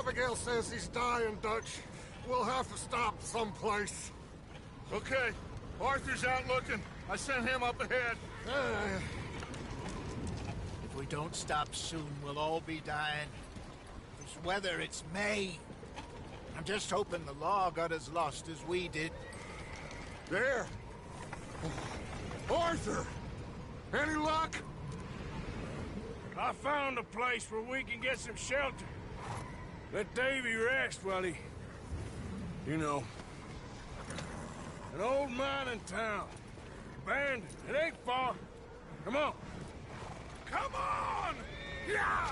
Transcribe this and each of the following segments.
Abigail says he's dying, Dutch. We'll have to stop someplace. Okay. Arthur's out looking. I sent him up ahead. If we don't stop soon, we'll all be dying. This weather, it's May. I'm just hoping the law got as lost as we did. There! Arthur! Any luck? I found a place where we can get some shelter. Let Davy rest while he... You know. An old mining town. Abandoned. It ain't far. Come on. Come on! Yeah!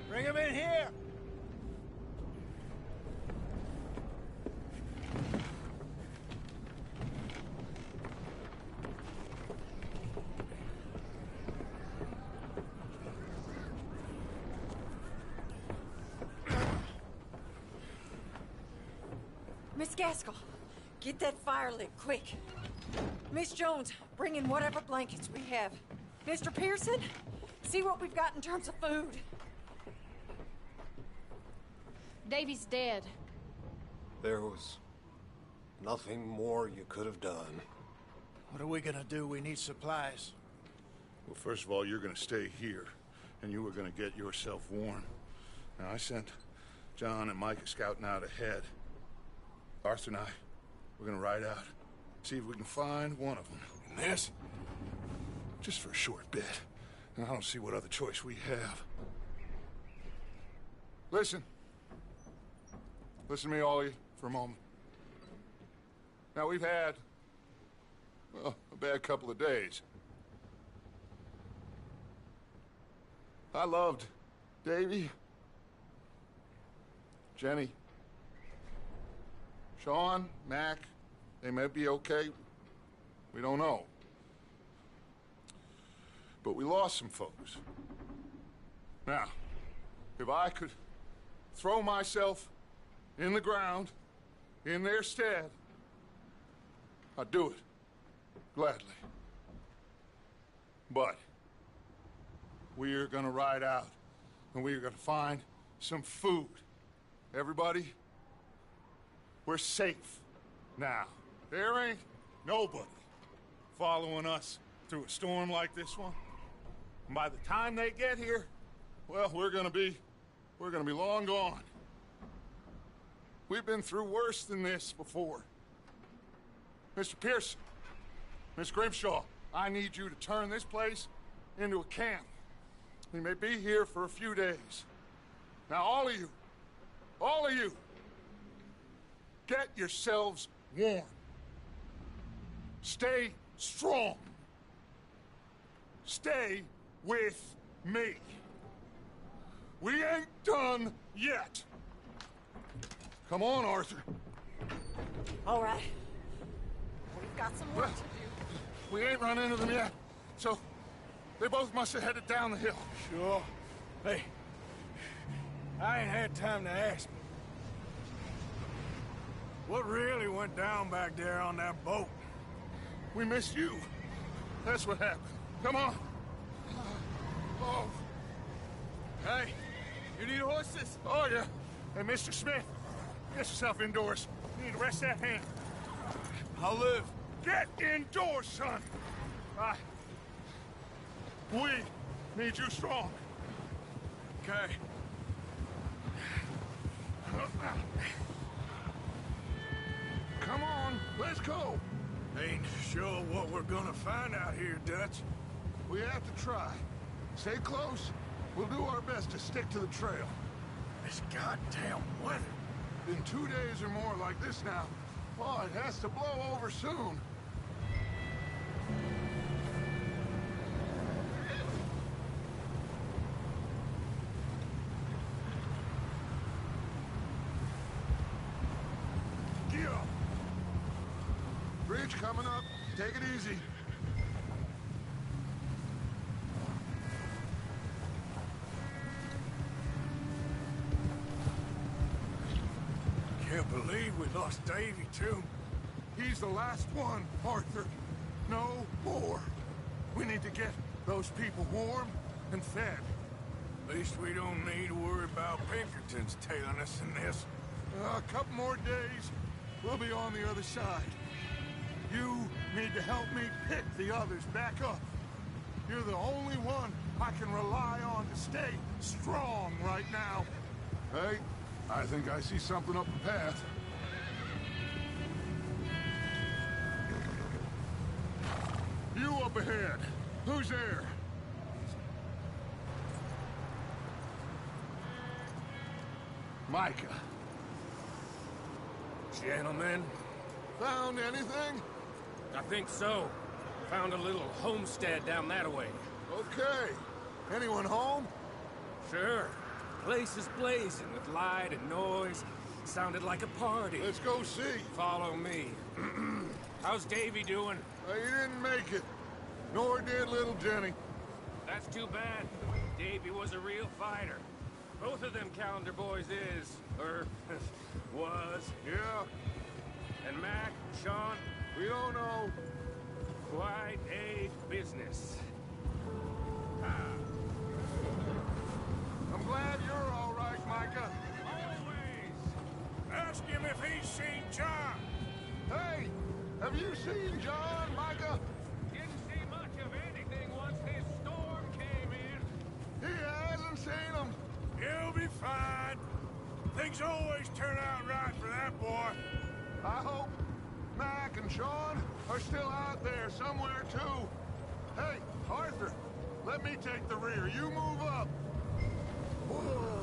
Bring him in here! Miss Gaskell, get that fire lit, quick. Miss Jones, bring in whatever blankets we have. Mr. Pearson, see what we've got in terms of food. Davy's dead. There was nothing more you could have done. What are we gonna do? We need supplies. Well, first of all, you're gonna stay here, and you were gonna get yourself warm. Now, I sent John and Micah scouting out ahead. Arthur and I, we're gonna ride out, see if we can find one of them. And this, just for a short bit. And I don't see what other choice we have. Listen. Listen to me, all of you, for a moment. Now, we've had, well, a bad couple of days. I loved Davy, Jenny, Sean, Mac. They may be okay. We don't know. But we lost some folks. Now, if I could throw myself in the ground, in their stead, I'd do it, gladly. But we are gonna ride out, and we are gonna find some food. Everybody, we're safe now. There ain't nobody following us through a storm like this one. And by the time they get here, well, we're gonna be long gone. We've been through worse than this before. Mr. Pearson, Miss Grimshaw, I need you to turn this place into a camp. We may be here for a few days. Now, all of you, get yourselves warm. Stay strong. Stay with me. We ain't done yet. Come on, Arthur. All right. We've got some work to do. We ain't run into them yet, so they both must have headed down the hill. Sure. Hey, I ain't had time to ask. What really went down back there on that boat? We missed you. That's what happened. Come on. Oh. Hey, you need horses? Oh, yeah. Hey, Mr. Smith, get yourself indoors. You need to rest that hand. I'll live. Get indoors, son. We need you strong. Okay. Come on, let's go. Ain't sure what we're gonna find out here, Dutch. We have to try. Stay close. We'll do our best to stick to the trail. This goddamn weather. In 2 days or more like this now, oh, it has to blow over soon. Get up! Bridge coming up. Take it easy. Can't believe we lost Davy, too. He's the last one, Arthur. No more. We need to get those people warm and fed. At least we don't need to worry about Pinkertons tailing us in this. A couple more days, we'll be on the other side. You need to help me pick the others back up. You're the only one I can rely on to stay strong right now. Hey, I think I see something up the path. You up ahead. Who's there? Micah. Gentlemen, Found anything? I think so. Found a little homestead down that way. Okay. Anyone home? Sure. Place is blazing with light and noise. Sounded like a party. Let's go see. Follow me. How's Davy doing? He didn't make it. Nor did little Jenny. That's too bad. Davy was a real fighter. Both of them Calendar boys is, or was. Yeah, And Mac, Sean, we don't know. quite a business. I'm glad you're all right, Micah. Always. Ask him if he's seen John. Hey, have you seen John, Micah? Didn't see much of anything once this storm came in. He hasn't seen him. He'll be fine. Things always turn out right for that boy. I hope Mac and Sean are still out there somewhere, too. Hey, Arthur, let me take the rear. You move up. Whoa.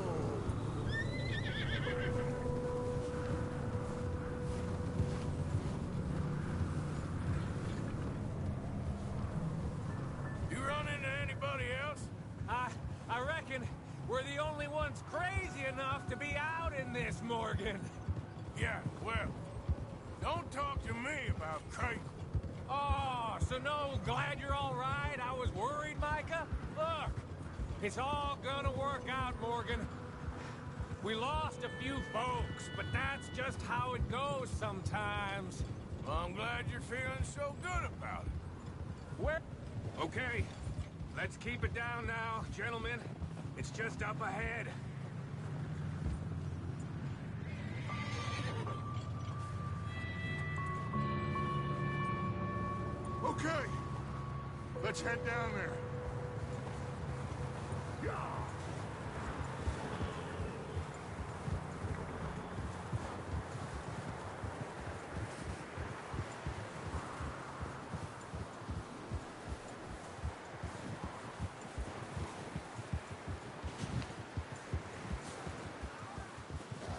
You run into anybody else? I reckon we're the only ones crazy enough to be out in this, Morgan. Yeah, well, don't talk to me about Craig. Oh, so no, glad you're all right. I was worried, Micah. Look, it's all gonna work out, Morgan. We lost a few folks, but that's just how it goes sometimes. Well, I'm glad you're feeling so good about it. Where? Okay, let's keep it down now, gentlemen. It's just up ahead. Okay, let's head down there.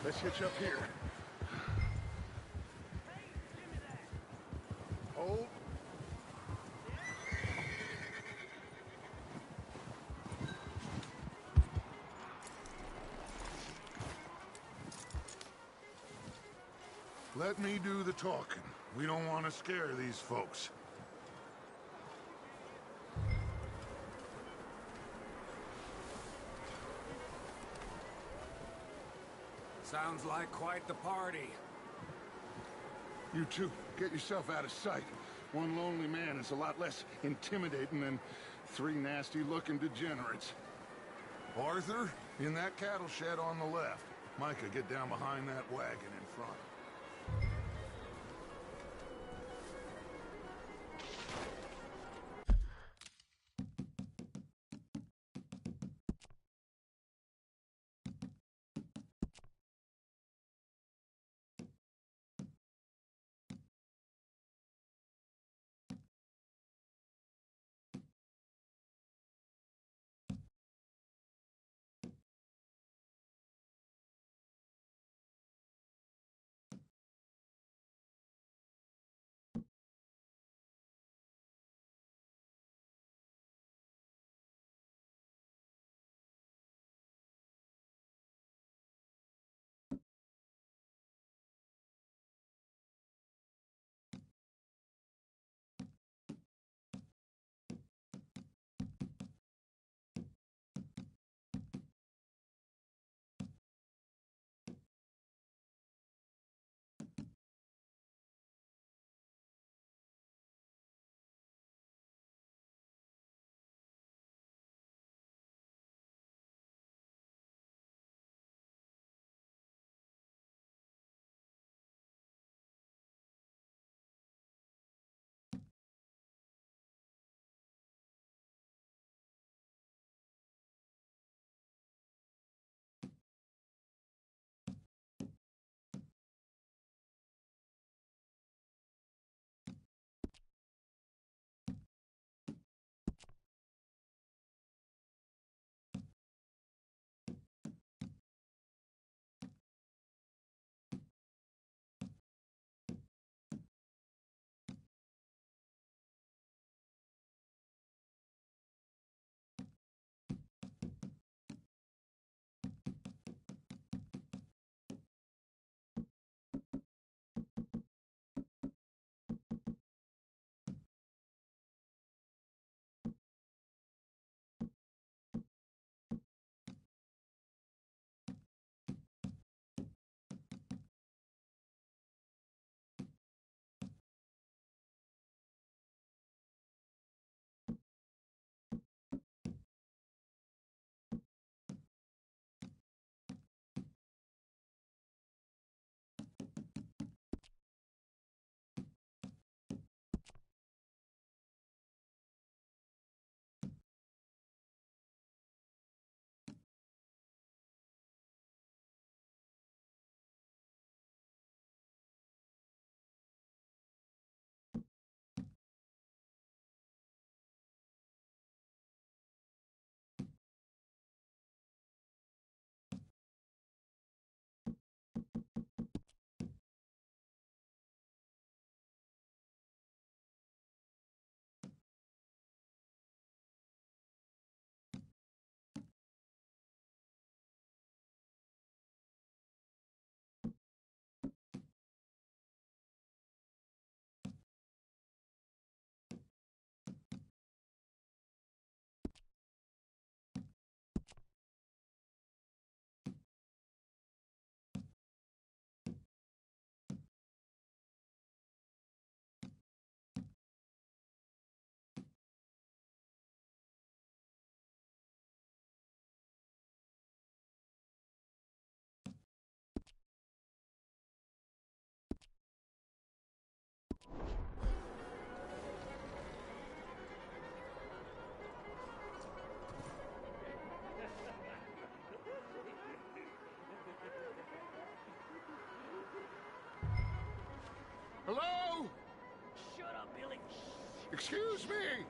Let's hitch up here. Hold. Let me do the talking. We don't want to scare these folks. Sounds like quite the party. You two, get yourself out of sight. One lonely man is a lot less intimidating than three nasty-looking degenerates. Arthur, in that cattle shed on the left. Micah, get down behind that wagon in front. Hello? Shut up, Billy. Excuse me?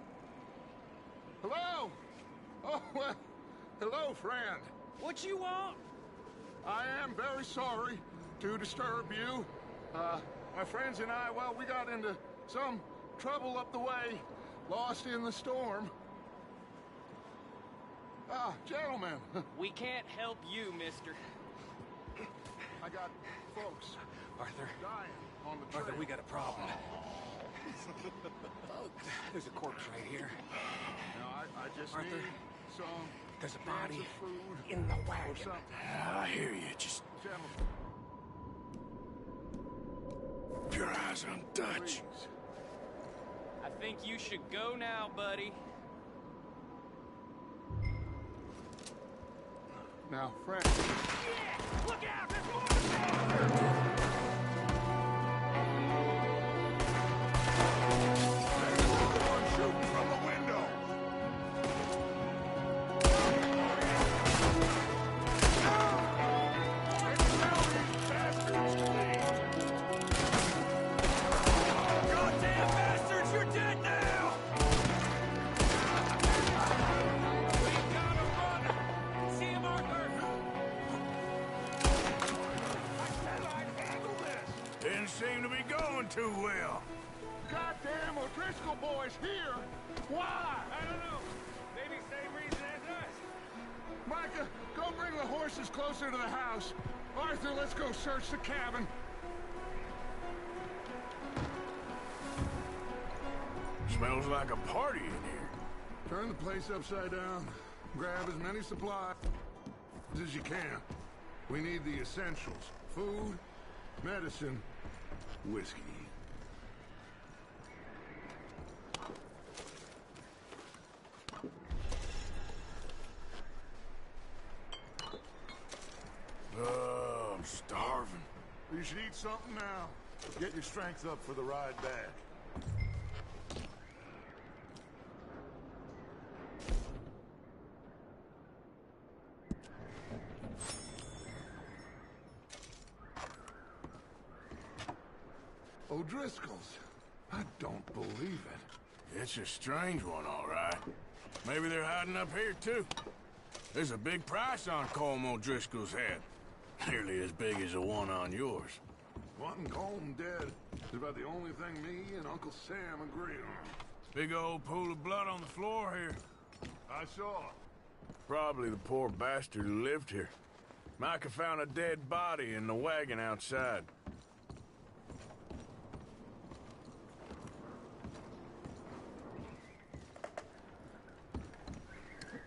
Hello? Oh, well, hello, friend. What you want? I am very sorry to disturb you. My friends and I, well, we got into some trouble up the way, lost in the storm. Ah, gentlemen. We can't help you, mister. I got folks Arthur. dying on the trail. Arthur, we got a problem. There's a corpse right here. Now, I just Arthur, need some there's a cans body of food in the or wagon. something. I hear you. Just Gentlemen, keep your eyes on Dutch. please. I think you should go now, buddy. Now, friend. Look out! There's more! Someone shooting from the window. Goddamn bastards! You're dead now! We gotta run! See him, Arthur! I said I'd handle this. Didn't seem to be going too well. Goddamn O'Driscoll boys here. Why? I don't know. Maybe same reason as us. Micah, go bring the horses closer to the house. Arthur, let's go search the cabin. Smells like a party in here. Turn the place upside down. Grab as many supplies as you can. We need the essentials. Food, medicine, whiskey. Oh, I'm starving. You should eat something now. Get your strength up for the ride back. O'Driscoll's. I don't believe it. It's a strange one, all right. Maybe they're hiding up here, too. There's a big price on Colm O'Driscoll's head. Nearly as big as the one on yours. Wanting Colm dead is about the only thing me and Uncle Sam agree on. Big old pool of blood on the floor here. I saw. Probably the poor bastard who lived here. Micah found a dead body in the wagon outside.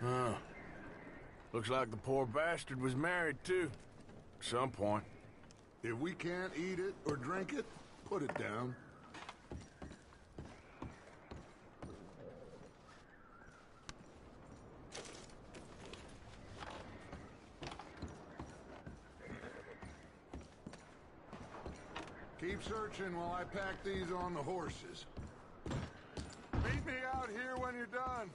Huh. Looks like the poor bastard was married, too. At some point. If we can't eat it or drink it, put it down. Keep searching while I pack these on the horses. Meet me out here when you're done.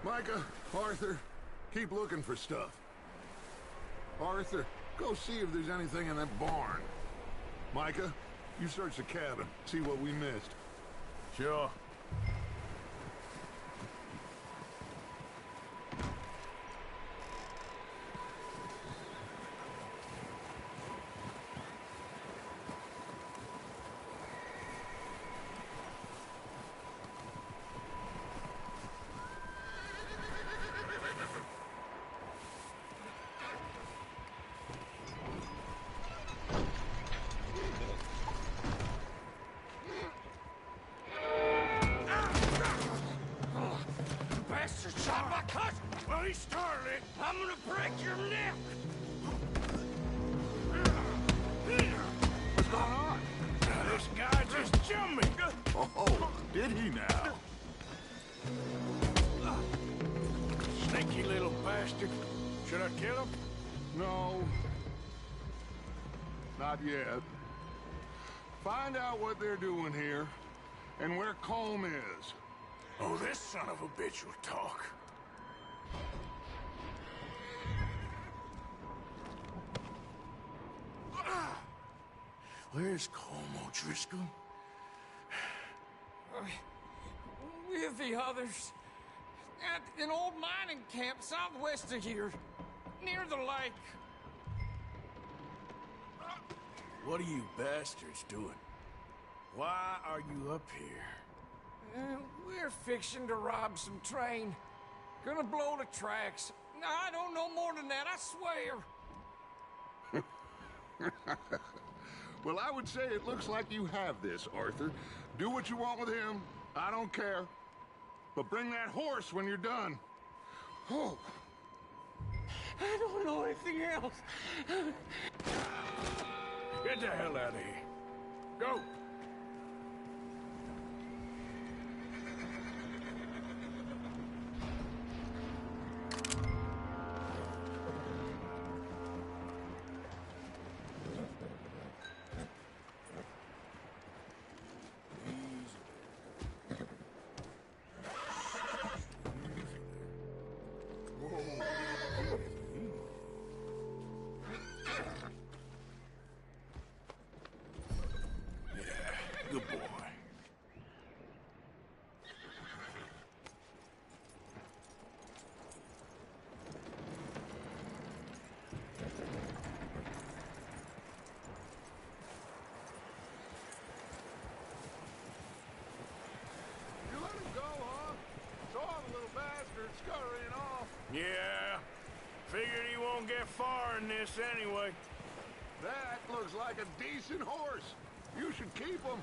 Micah, Arthur, keep looking for stuff. Arthur, go see if there's anything in that barn. Micah, you search the cabin, see what we missed. Sure. I'm gonna break your neck! What's going on? This guy just jumped me! Oh, did he now? Sneaky little bastard. Should I kill him? No. Not yet. Find out what they're doing here, and where Colm is. Oh, this son of a bitch will talk. Where's Colm O'Driscoll? With the others. At an old mining camp southwest of here. Near the lake. What are you bastards doing? Why are you up here? We're fixing to rob some train. Gonna blow the tracks. I don't know more than that, I swear. Well, I would say it looks like you have this, Arthur. Do what you want with him. I don't care. But bring that horse when you're done. Oh. I don't know anything else. Get the hell out of here. Go! Good boy. You let him go, huh? Saw the little bastard scurrying off. Yeah. Figured he won't get far in this anyway. That looks like a decent horse. You should keep him.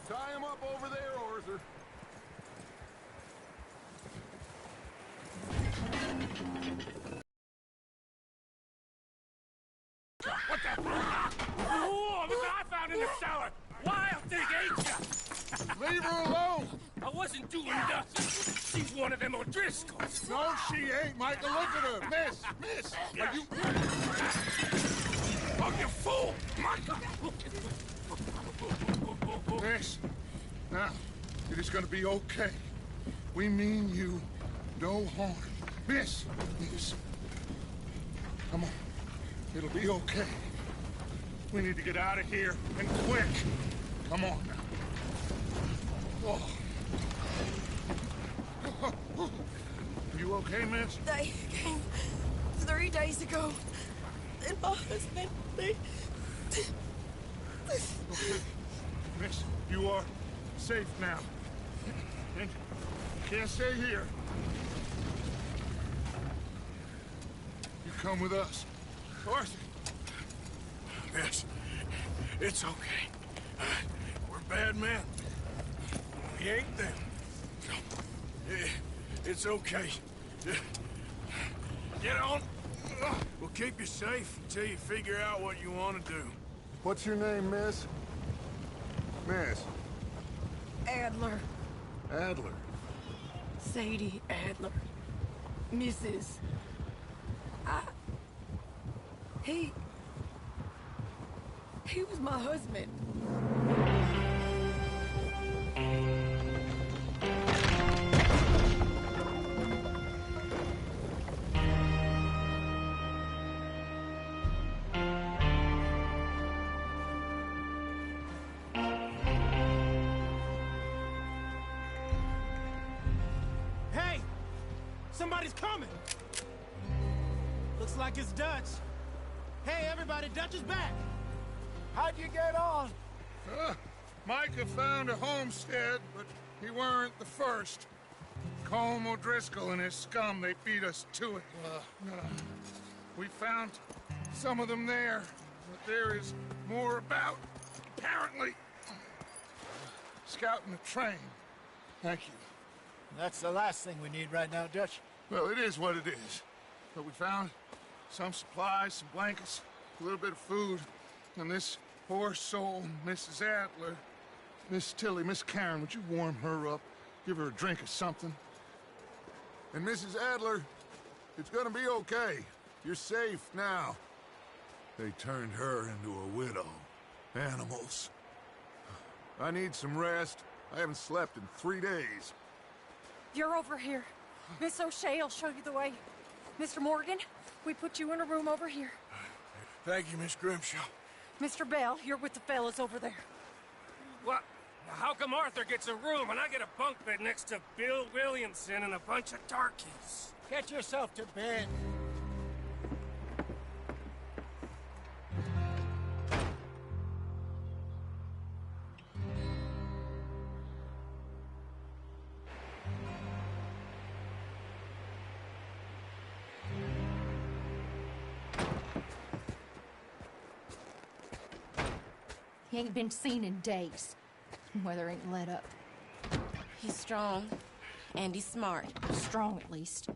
Tie him up over there, Arthur. What the? Oh, look what I found in the cellar! Wild thing, ain't ya? Leave her alone! I wasn't doing nothing. She's one of them O'Driscolls. No, she ain't, Micah. Look at her. Miss, are you... Oh, you fool! Miss, now, it is gonna be okay. We mean you no harm. Miss, come on. It'll be okay. We need to get out of here, and quick. Come on now. Oh. You okay, miss? They came 3 days ago. And my husband, Okay. Miss, you are safe now. And you can't stay here. You come with us. Arthur. Miss, it's okay. We're bad men. We ain't them. It's okay. Get on. We'll keep you safe until you figure out what you want to do. What's your name, miss? Miss. Adler, Adler. Sadie Adler, Mrs. He was my husband. Hey! Somebody's coming! Looks like it's Dutch. Hey, everybody, Dutch is back! How'd you get on? Micah found a homestead, but he weren't the first. Colm O'Driscoll and his scum, they beat us to it. We found some of them there, but there is more about, apparently. Scouting the train. Thank you. That's the last thing we need right now, Dutch. Well, it is what it is. But we found some supplies, some blankets, a little bit of food, and this poor soul, Mrs. Adler. Miss Tilly, Miss Karen, would you warm her up? Give her a drink or something? And Mrs. Adler, it's gonna be okay. You're safe now. They turned her into a widow. Animals. I need some rest. I haven't slept in 3 days. You're over here. Miss O'Shea will show you the way. Mr. Morgan, we put you in a room over here. Thank you, Miss Grimshaw. Mr. Bell, you're with the fellas over there. What? How come Arthur gets a room and I get a bunk bed next to Bill Williamson and a bunch of darkies? Get yourself to bed. He ain't been seen in days. Weather ain't let up. He's strong, and he's smart. Strong, at least.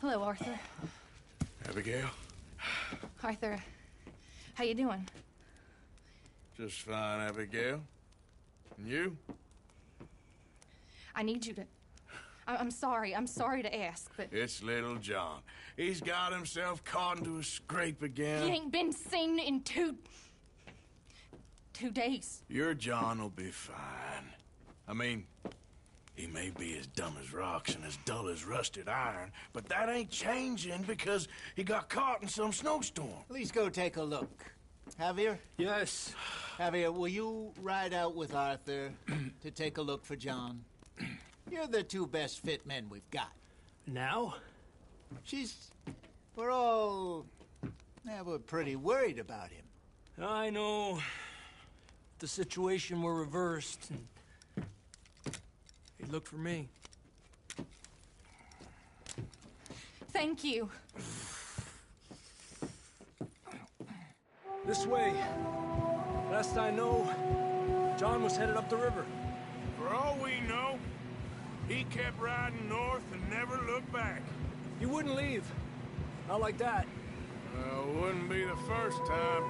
Hello, Arthur. Abigail? Arthur, how you doing? Just fine, Abigail. And you? I need you to... I'm sorry to ask, but... It's little John. He's got himself caught into a scrape again. He ain't been seen in 2 days. Your John will be fine. I mean, he may be as dumb as rocks and as dull as rusted iron, but that ain't changing because he got caught in some snowstorm. Please go take a look. Javier? Yes. Javier, will you ride out with Arthur to take a look for John? You're the 2 best fit men we've got. Now? We're pretty worried about him. I know. The situation were reversed, and he'd look for me. Thank you. This way. Last I know, John was headed up the river. For all we know, he kept riding north and never looked back. He wouldn't leave. Not like that. Well, wouldn't be the first time.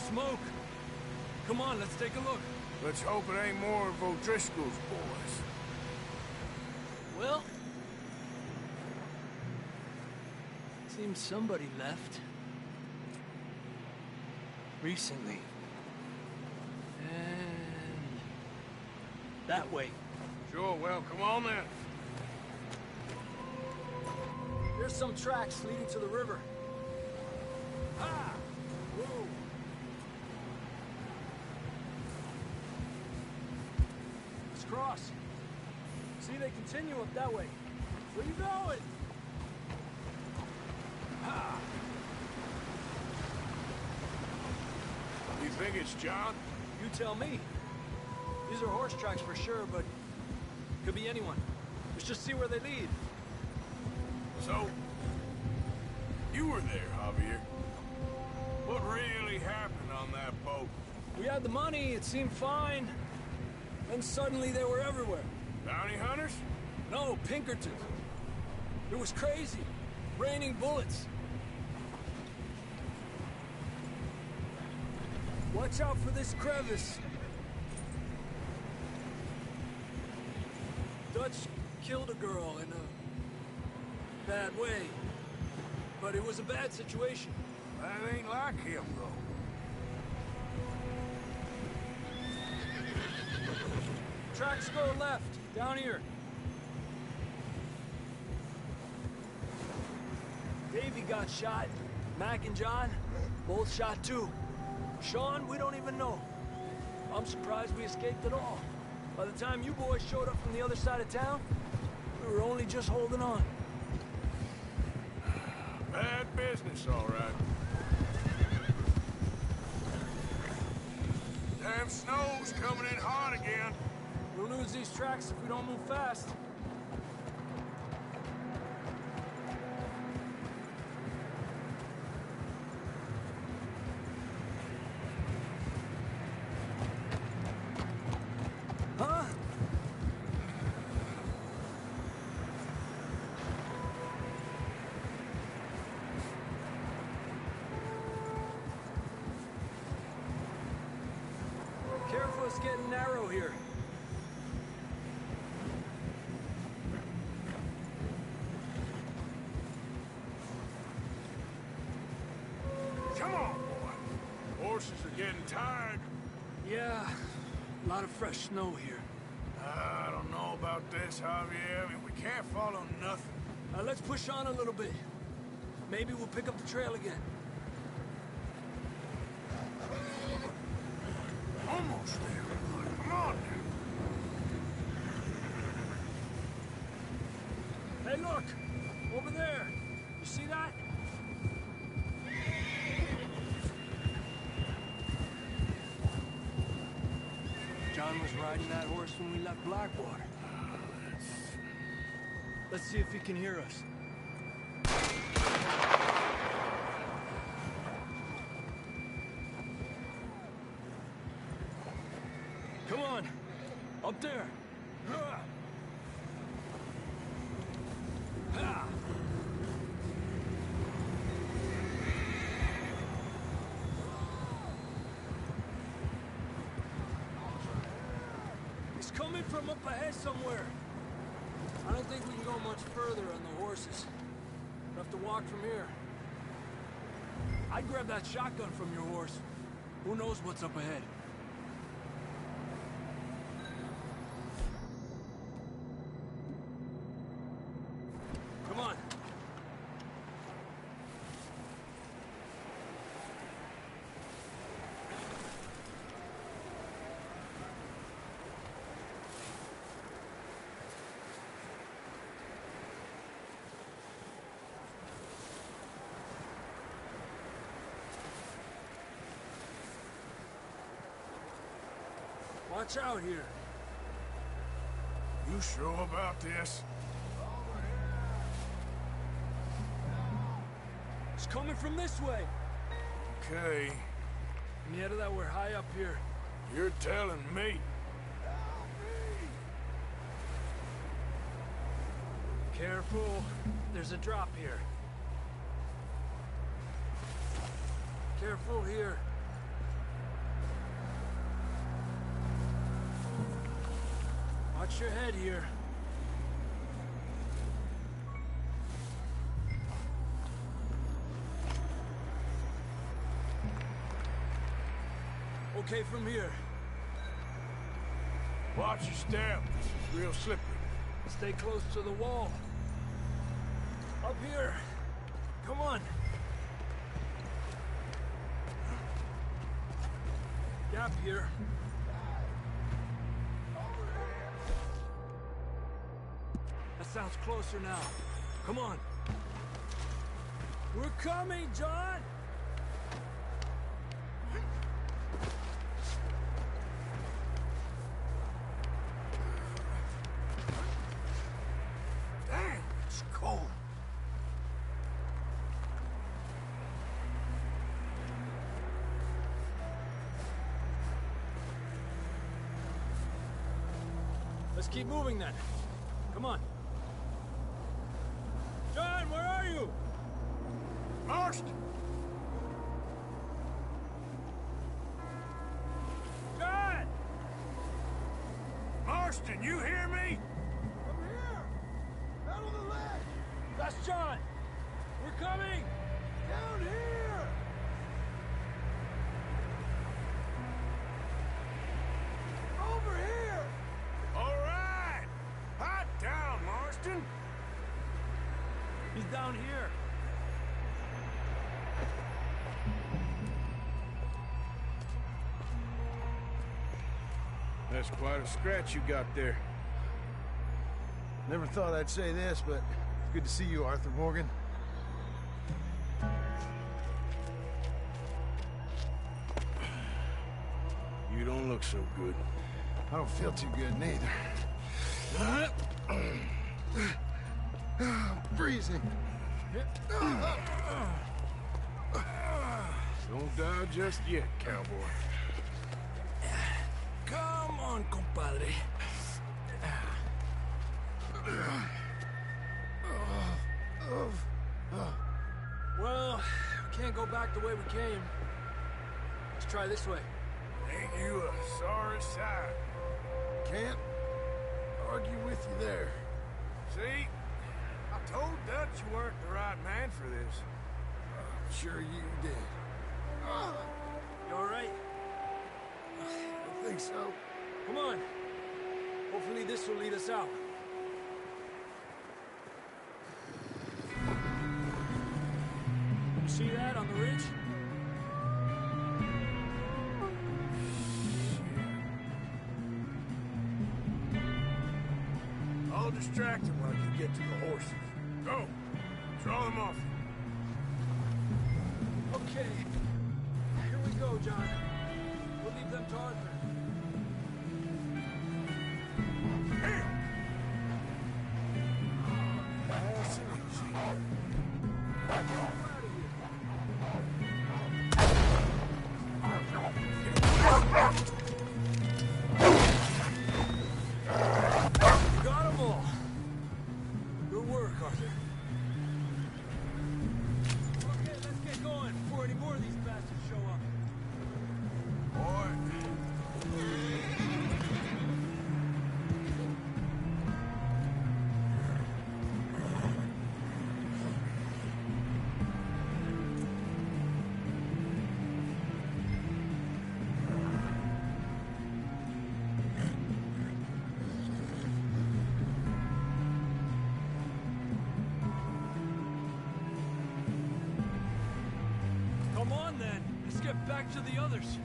Smoke. Come on, let's take a look. Let's hope it ain't more of O'Driscoll's boys. Well, seems somebody left. Recently. And that way. Sure, well, come on then. There's some tracks leading to the river. Ha! Whoa! Cross. See, they continue up that way. Where you going? Ah. You think it's John? You tell me. These are horse tracks for sure, but could be anyone. Let's just see where they lead. So, you were there, Javier. What really happened on that boat? We had the money, it seemed fine. Then suddenly they were everywhere. Bounty hunters? No, Pinkertons. It was crazy. Raining bullets. Watch out for this crevice. Dutch killed a girl in a bad way. But it was a bad situation. That ain't like him, though. Tracks go left, down here. Davey got shot. Mac and John, both shot too. Sean, we don't even know. I'm surprised we escaped at all. By the time you boys showed up from the other side of town, we were only just holding on. Bad business, all right. Them snow's coming in hot again. We'll lose these tracks if we don't move fast. Huh? Careful, it's getting narrow here. Come on, boy. Horses are getting tired. Yeah, a lot of fresh snow here. I don't know about this, Javier. I mean, we can't follow nothing. Let's push on a little bit. Maybe we'll pick up the trail again. Almost there. Come on now. Hey, look! Over there! You see that? John was riding that horse when we left Blackwater. Let's see if he can hear us. Come on! Up there! He's coming from up ahead somewhere. I don't think we can go much further on the horses. We'll have to walk from here. I'd grab that shotgun from your horse. Who knows what's up ahead? Come on. Watch out here. You sure about this? It's coming from this way. Okay. Nieta, that we're high up here. You're telling me. Careful. There's a drop here. Careful here. Watch your head here. Okay from here. Watch your step. It's real slippery. Stay close to the wall. Up here. Come on. Gap here. That sounds closer now. Come on. We're coming, John! Damn, it's cold. Let's keep moving then. Come on. John, where are you? Marston! John! Marston, you hear me? I'm here! Out on the ledge! That's John! We're coming! Down here! Over here! All right! Hot down, Marston! He's down here. That's quite a scratch you got there. Never thought I'd say this, but it's good to see you, Arthur Morgan. You You don't look so good. I don't feel too good neither. I'm freezing. Don't die just yet, cowboy. Come on, compadre. Well, we can't go back the way we came. Let's try this way. Ain't you a sorry sight? Can't argue with you there. See? I told Dutch you weren't the right man for this. I'm sure you did. You all right? I think so. Come on. Hopefully this will lead us out. You see that on the ridge? I'll distract him while you get to the horses. Go! Draw them off. Okay. Here we go, John. We'll leave them to Arthur. Here! Nice and easy. Got them all. Good work, Arthur. Okay, let's get going before any more of these bastards show up. Come on, then. Let's get back to the others.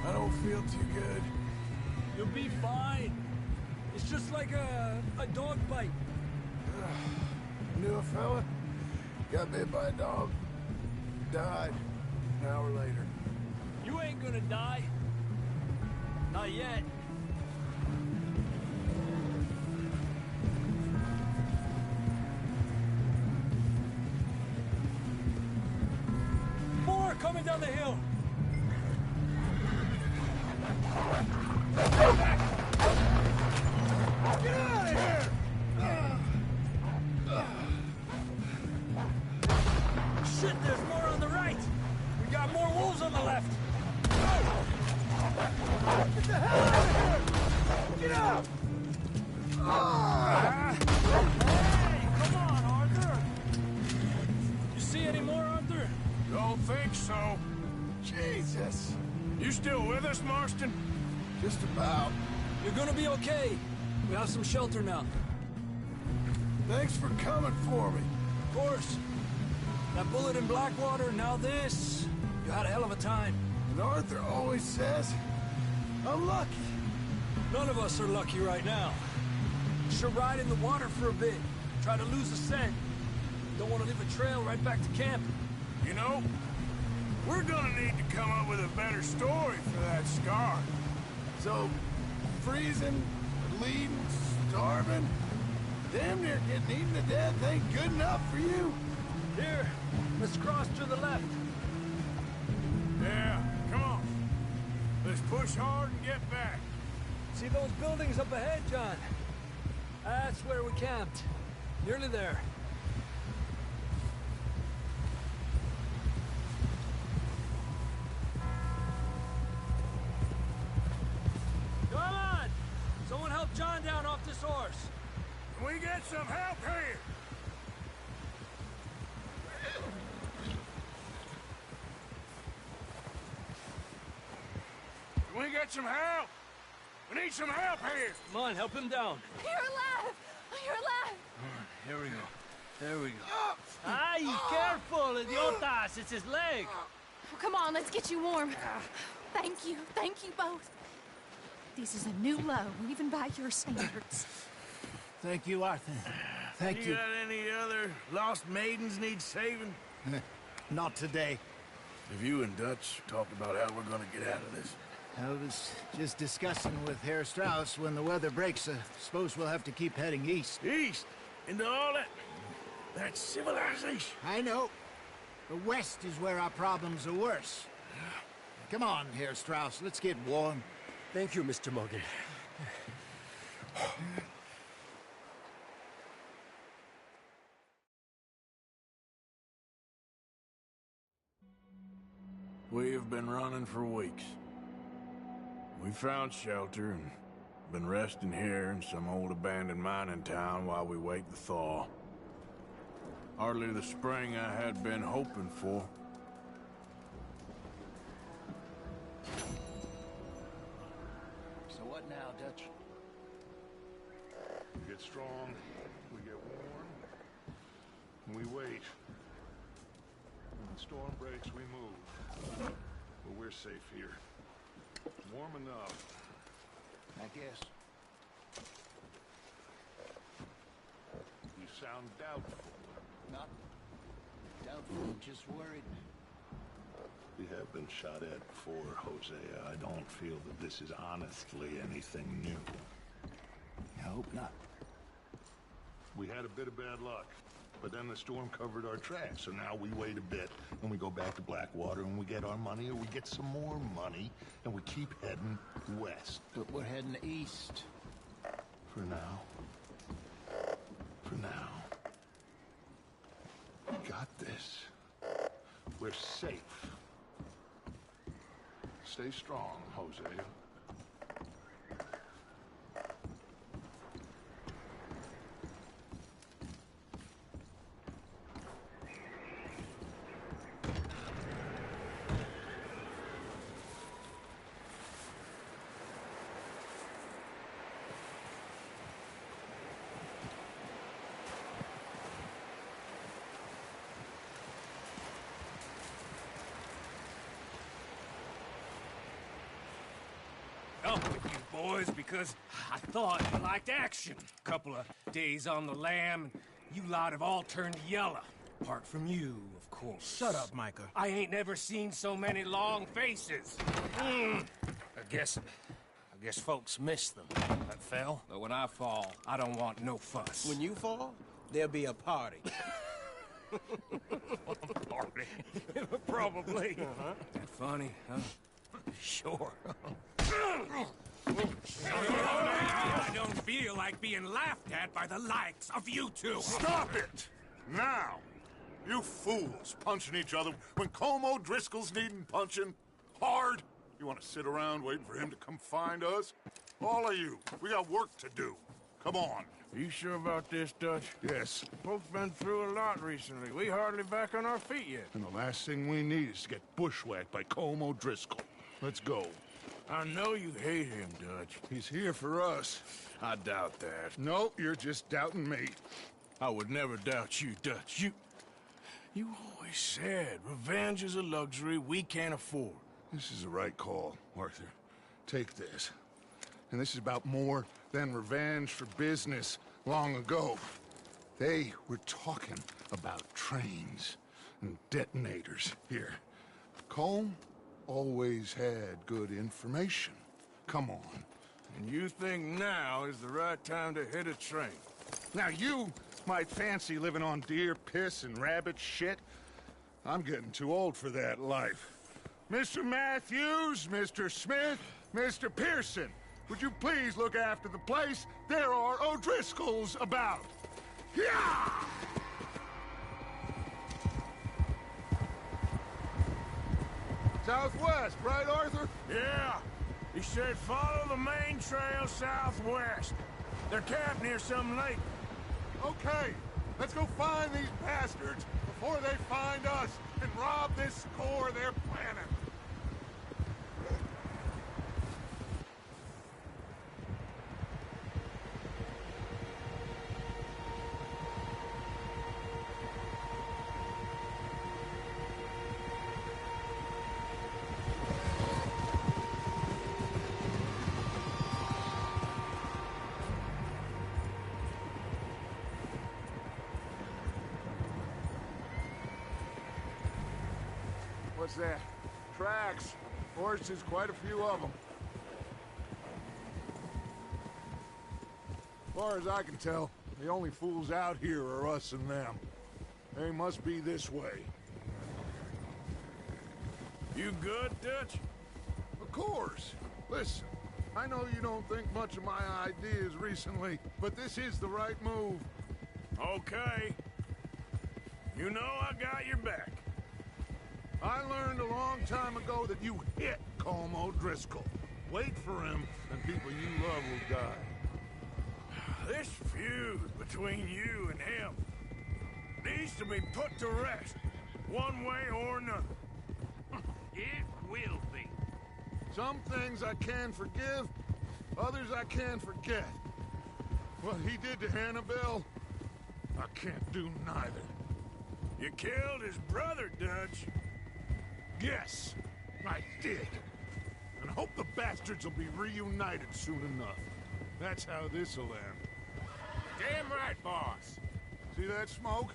I don't feel too good. You'll be fine. It's just like a dog bite. Knew a fella, got bit by a dog, died an hour later. You ain't gonna die. Not yet. More coming down the hill. Get out of here! Shit, there's more on the right. We got more wolves on the left. Get the hell out of here! Get out! Hey, come on, Arthur. You see any more, Arthur? Don't think so. Jesus! You still with us, Marston? Just about. You're gonna be okay. We have some shelter now. Thanks for coming for me. Of course. That bullet in Blackwater, now this. You had a hell of a time. And Arthur always says, I'm lucky. None of us are lucky right now. Should ride in the water for a bit. Try to lose the scent. Don't want to leave a trail right back to camp. You know, we're gonna need to come up with a better story for that scar. So, freezing, bleeding, starving, damn near getting eaten to death ain't good enough for you? Here, let's cross to the left. Yeah, come on. Let's push hard and get back. See those buildings up ahead, John? That's where we camped. Nearly there. Come on! Someone help John down off this horse. Can we get some help here? Can we get some help? We need some help here. Come on, help him down. You're alive! You're alive! Here we go. There we go. Ay, careful, idiotas! It's his leg. Oh, come on, let's get you warm. Thank you both. This is a new low, even by your standards. Thank you, Arthur. Thank you. Got any other lost maidens need saving? Not today. Have you and Dutch talked about how we're gonna get out of this? I was just discussing with Herr Strauss when the weather breaks. Suppose we'll have to keep heading east. East? Into all that... That's civilization. I know. The west is where our problems are worse. Come on, Herr Strauss, let's get warm. Thank you, Mr. Morgan. We have been running for weeks. We found shelter and been resting here in some old abandoned mining town while we wait the thaw. Hardly the spring I had been hoping for. So what now, Dutch? We get strong, we get warm, and we wait. When the storm breaks, we move. But we're safe here. Warm enough. I guess. You sound doubtful. Not doubtful, just worried. We have been shot at before, Hosea. I don't feel that this is honestly anything new. I hope not. We had a bit of bad luck, but then the storm covered our tracks, so now we wait a bit, and we go back to Blackwater, and we get our money, or we get some more money, and we keep heading west. But we're heading east. For now. For now. We got this. We're safe. Stay strong, Hosea. Up with you boys because I thought you liked action. Couple of days on the lam, and you lot have all turned yellow. Apart from you, of course. Shut up, Micah. I ain't never seen so many long faces. I guess folks miss them. That fell. But when I fall, I don't want no fuss. When you fall, there'll be a party. Party? Probably. That funny, huh? Sure. I don't feel like being laughed at by the likes of you two. Stop it! Now! You fools punching each other when Colm O'Driscoll's needing punching hard. You want to sit around waiting for him to come find us? All of you, we got work to do. Come on. Are you sure about this, Dutch? Yes. Folks been through a lot recently. We hardly back on our feet yet. And the last thing we need is to get bushwhacked by Colm O'Driscoll. Let's go. I know you hate him, Dutch. He's here for us. I doubt that. No, you're just doubting me. I would never doubt you, Dutch. You always said revenge is a luxury we can't afford. This is the right call, Arthur. Take this. And this is about more than revenge for business long ago. They were talking about trains and detonators here. Colm always had good information. Come on. And you think now is the right time to hit a train? Now you might fancy living on deer piss and rabbit shit. I'm getting too old for that life. Mr. Matthews, Mr. Smith, Mr. Pearson, would you please look after the place? There are O'Driscolls about. Yeah! Southwest, right, Arthur? Yeah. He said follow the main trail southwest. They're camped near some lake. Okay, let's go find these bastards before they find us and rob this core they're planning. What's that? Tracks. Horses, quite a few of them. As far as I can tell, the only fools out here are us and them. They must be this way. You good, Dutch? Of course. Listen, I know you don't think much of my ideas recently, but this is the right move. Okay. You know I got your back. I learned a long time ago that you hit Colm O'Driscoll. Wait for him, and people you love will die. This feud between you and him needs to be put to rest, one way or another. It will be. Some things I can forgive, others I can forget. What he did to Annabelle, I can't do neither. You killed his brother, Dutch. Yes, I did. And I hope the bastards will be reunited soon enough. That's how this'll end. Damn right, boss. See that smoke?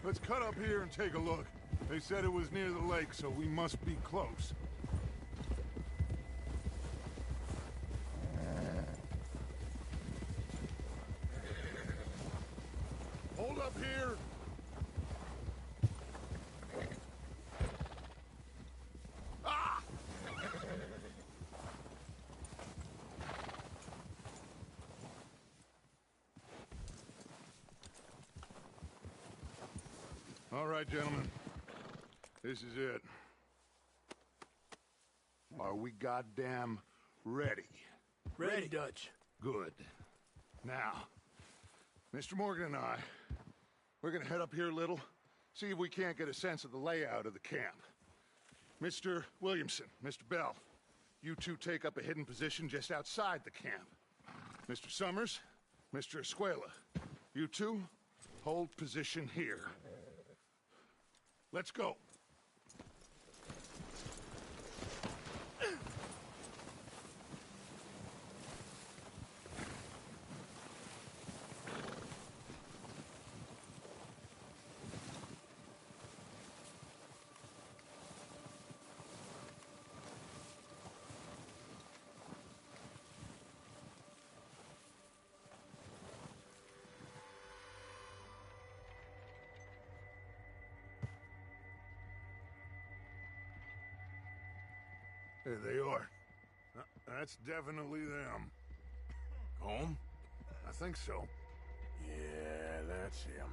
Let's cut up here and take a look. They said it was near the lake, so we must be close. Hold up here. Ah! All right, gentlemen. This is it. Are we goddamn ready? Ready, Dutch. Good. Now, Mr. Morgan and I, we're gonna head up here a little, see if we can't get a sense of the layout of the camp. Mr. Williamson, Mr. Bell, you two take up a hidden position just outside the camp. Mr. Summers, Mr. Escuela, you two hold position here. Let's go. There they are. That's definitely them. Home? I think so. Yeah, that's him.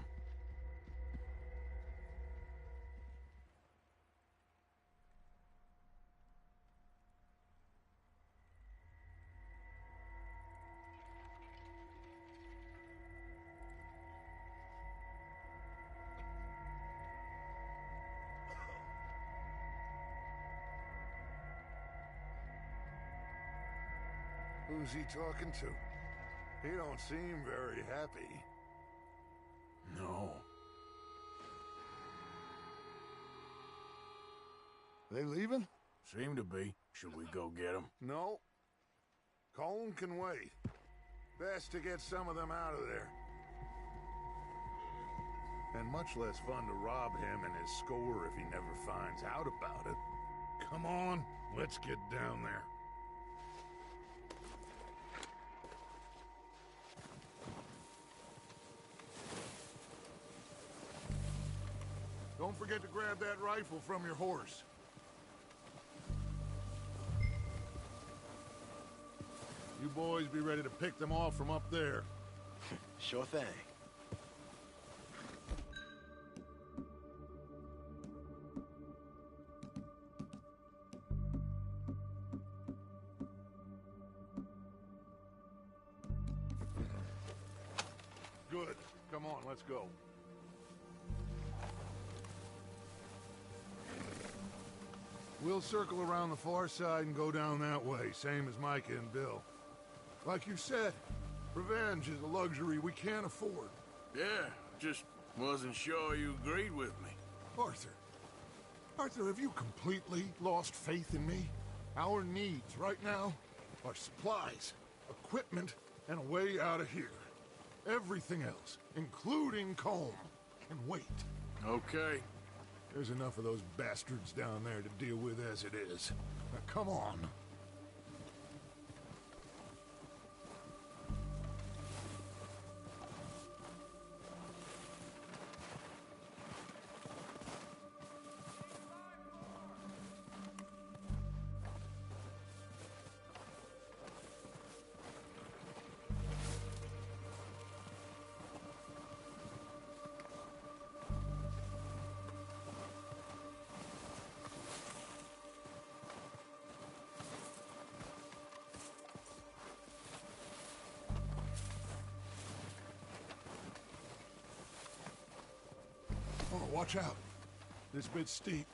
Who's he talking to? He don't seem very happy. No. They leaving? Seem to be. Should we go get them? No. Colm can wait. Best to get some of them out of there. And much less fun to rob him and his score if he never finds out about it. Come on, let's get down there. Don't forget to grab that rifle from your horse. You boys be ready to pick them off from up there. Sure thing. Good. Come on, let's go. We'll circle around the far side and go down that way, same as Micah and Bill. Like you said, revenge is a luxury we can't afford. Yeah, just wasn't sure you agreed with me. Arthur. Arthur, have you completely lost faith in me? Our needs right now are supplies, equipment, and a way out of here. Everything else, including Colm, can wait. Okay. There's enough of those bastards down there to deal with as it is. Now, come on. Oh, watch out. This bit's steep.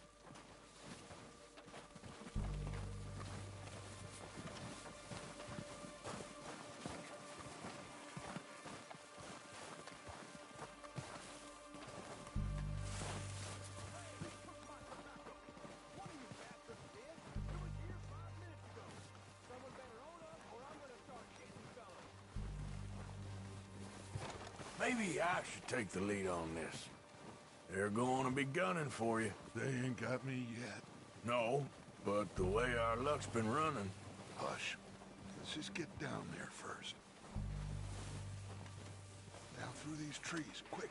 Maybe I should take the lead on this. They're going to be gunning for you. They ain't got me yet. No, but the way our luck's been running... Hush. Let's just get down there first. Down through these trees, quick.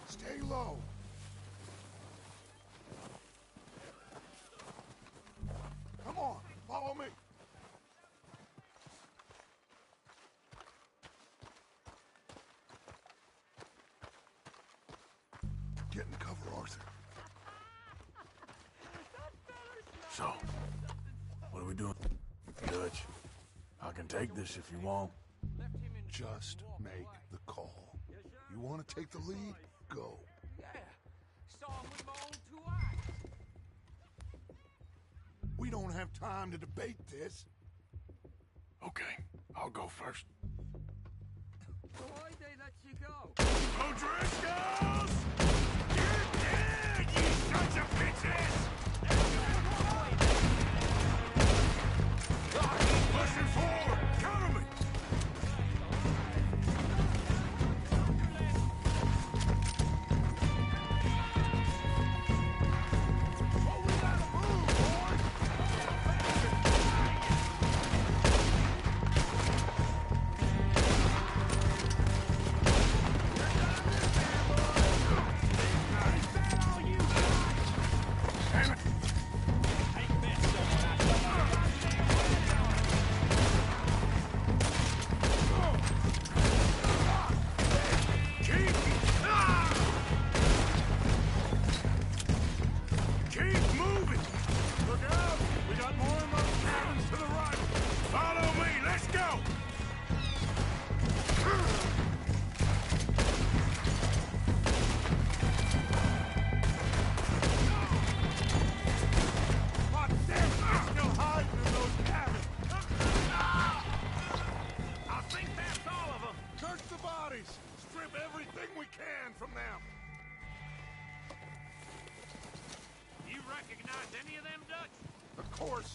Stay low. Come on, follow me. Get in cover, Arthur. So, what are we doing? Dutch, I can take this if you want. Just make the call. You want to take the lead? Go. Yeah, saw him with my own 2 eyes. We don't have time to debate this. Okay, I'll go first. So why'd they let you go? O'Driscolls! You're dead, you sons of bitches! Pushing forward! Cover me!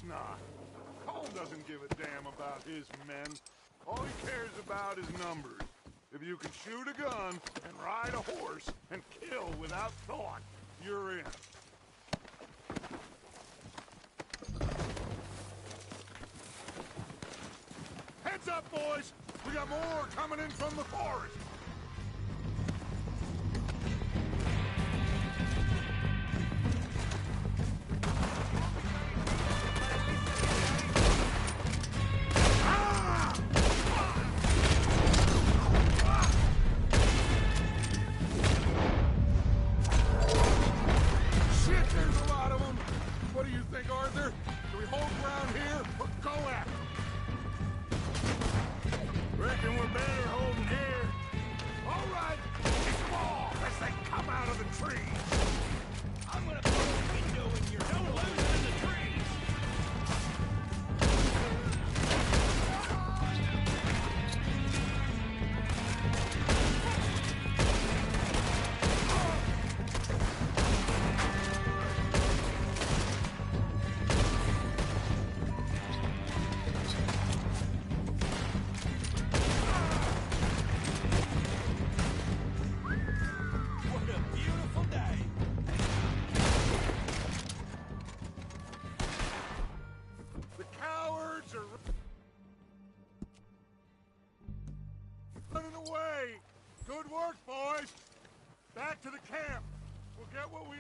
Not. Cole doesn't give a damn about his men. All he cares about is numbers. If you can shoot a gun and ride a horse and kill without thought, you're in. Heads up, boys! We got more coming in from the forest! Reckon we're better holding here. Good work, boys! Back to the camp! We'll get what we...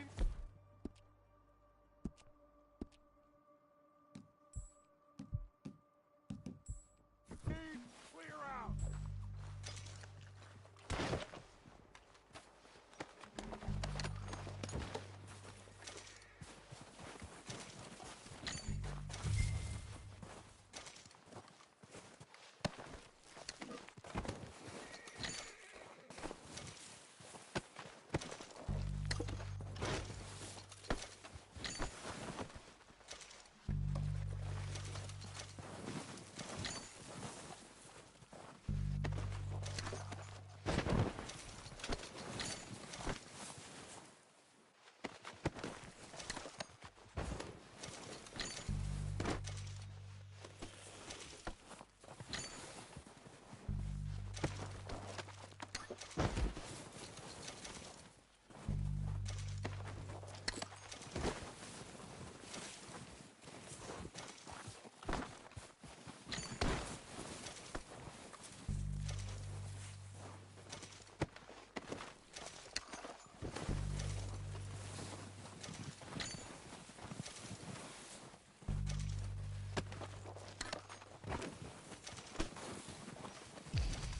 Clear out!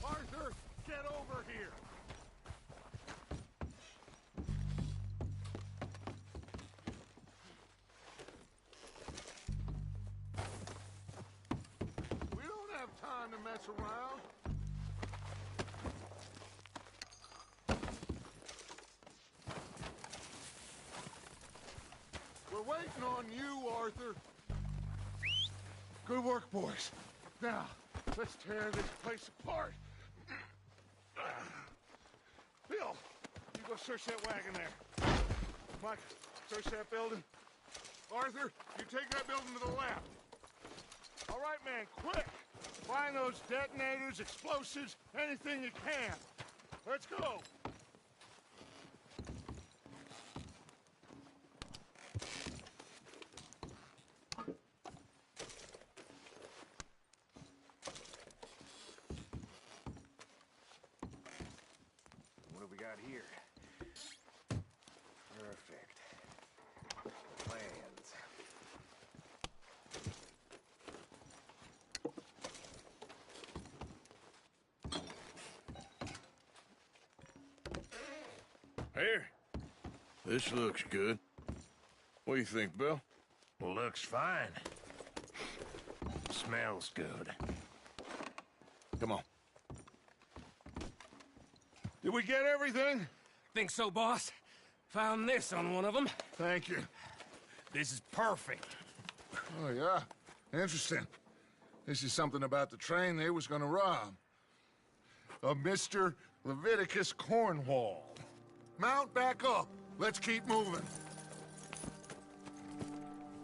Arthur, get over here! We don't have time to mess around. We're waiting on you, Arthur. Good work, boys. Now, let's tear this place apart. Bill, you go search that wagon there. Mike, search that building. Arthur, you take that building to the left. All right, man, quick! Find those detonators, explosives, anything you can. Let's go! What do we got here? Perfect. Plans. Here. This looks good. What do you think, Bill? Looks fine. Smells good. Come on. Did we get everything? Think so, boss? Found this on one of them. Thank you. This is perfect. Oh, yeah? Interesting. This is something about the train they was gonna rob. Of Mr. Leviticus Cornwall. Mount back up. Let's keep moving.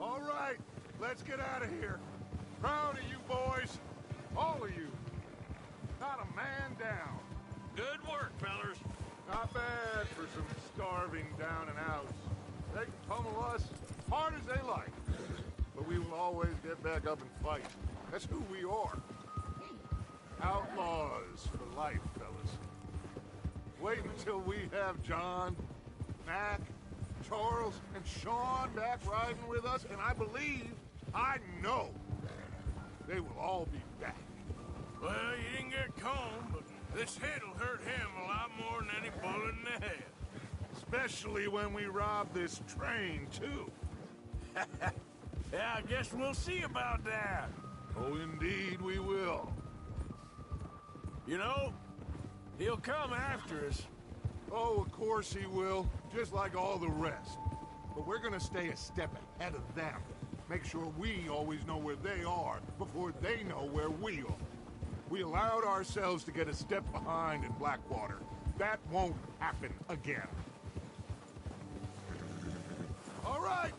All right, let's get out of here. Proud of you boys. All of you. Not a man down. Good work, fellers. Not bad for some starving down and outs. They can pummel us hard as they like. But we will always get back up and fight. That's who we are. Outlaws for life, fellas. Wait until we have John, Mac, Charles, and Sean back riding with us, and I know, they will all be back. Well, you didn't get Colm, but this hit'll hurt him a lot more than any bullet in the head. Especially when we rob this train, too. Yeah, I guess we'll see about that. Oh, indeed we will. You know, he'll come after us. Oh, of course he will, just like all the rest. But we're gonna stay a step ahead of them. Make sure we always know where they are before they know where we are. We allowed ourselves to get a step behind in Blackwater. That won't happen again. All right,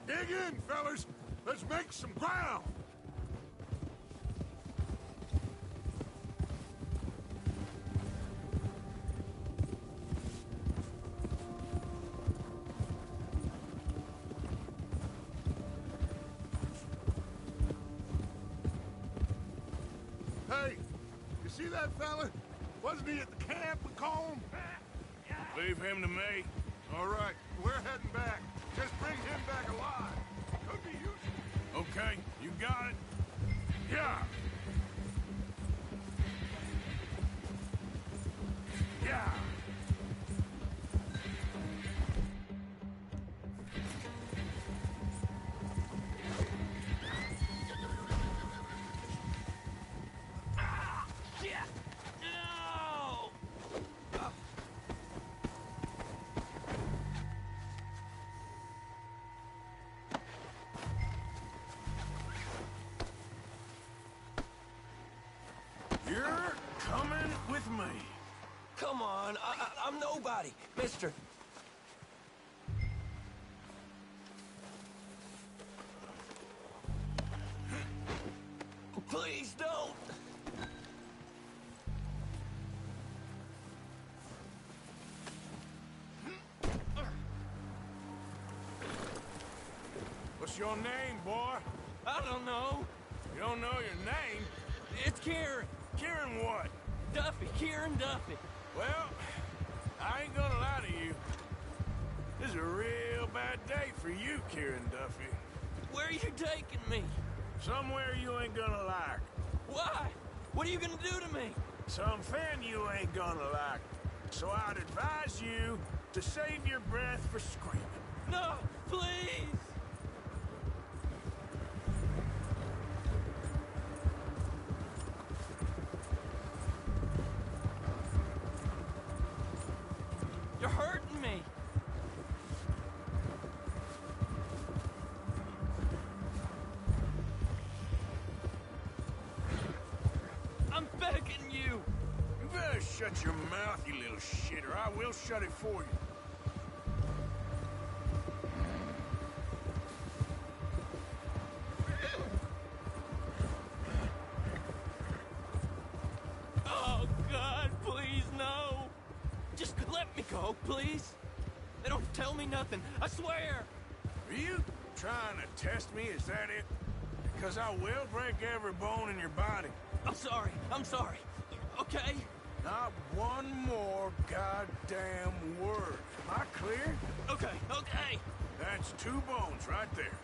dig in, fellas. Let's make some ground. Hey, you see that fella? Wasn't he at the camp with Colm? Leave him to me. All right, we're heading back. Just bring him back alive. Could be useful. Okay, you got it. Yeah. Yeah. You're coming with me. Come on, I'm nobody, mister. Please don't. What's your name, boy? I don't know. You don't know your name? It's Kieran. Kieran what? Duffy, Kieran Duffy. Well, I ain't gonna lie to you. This is a real bad day for you, Kieran Duffy. Where are you taking me? Somewhere you ain't gonna like. Why? What are you gonna do to me? Something you ain't gonna like. So I'd advise you to save your breath for screaming. No, please! You're hurting me. I'm begging you. You better shut your mouth, you little shit, or I will shut it for you. Oh, God, please, no. Just let me go, please. They don't tell me nothing, I swear. Are you trying to test me, is that it? Because I will break every bone in your body. I'm sorry. Okay? Not one more goddamn word. Am I clear? Okay. That's 2 bones right there.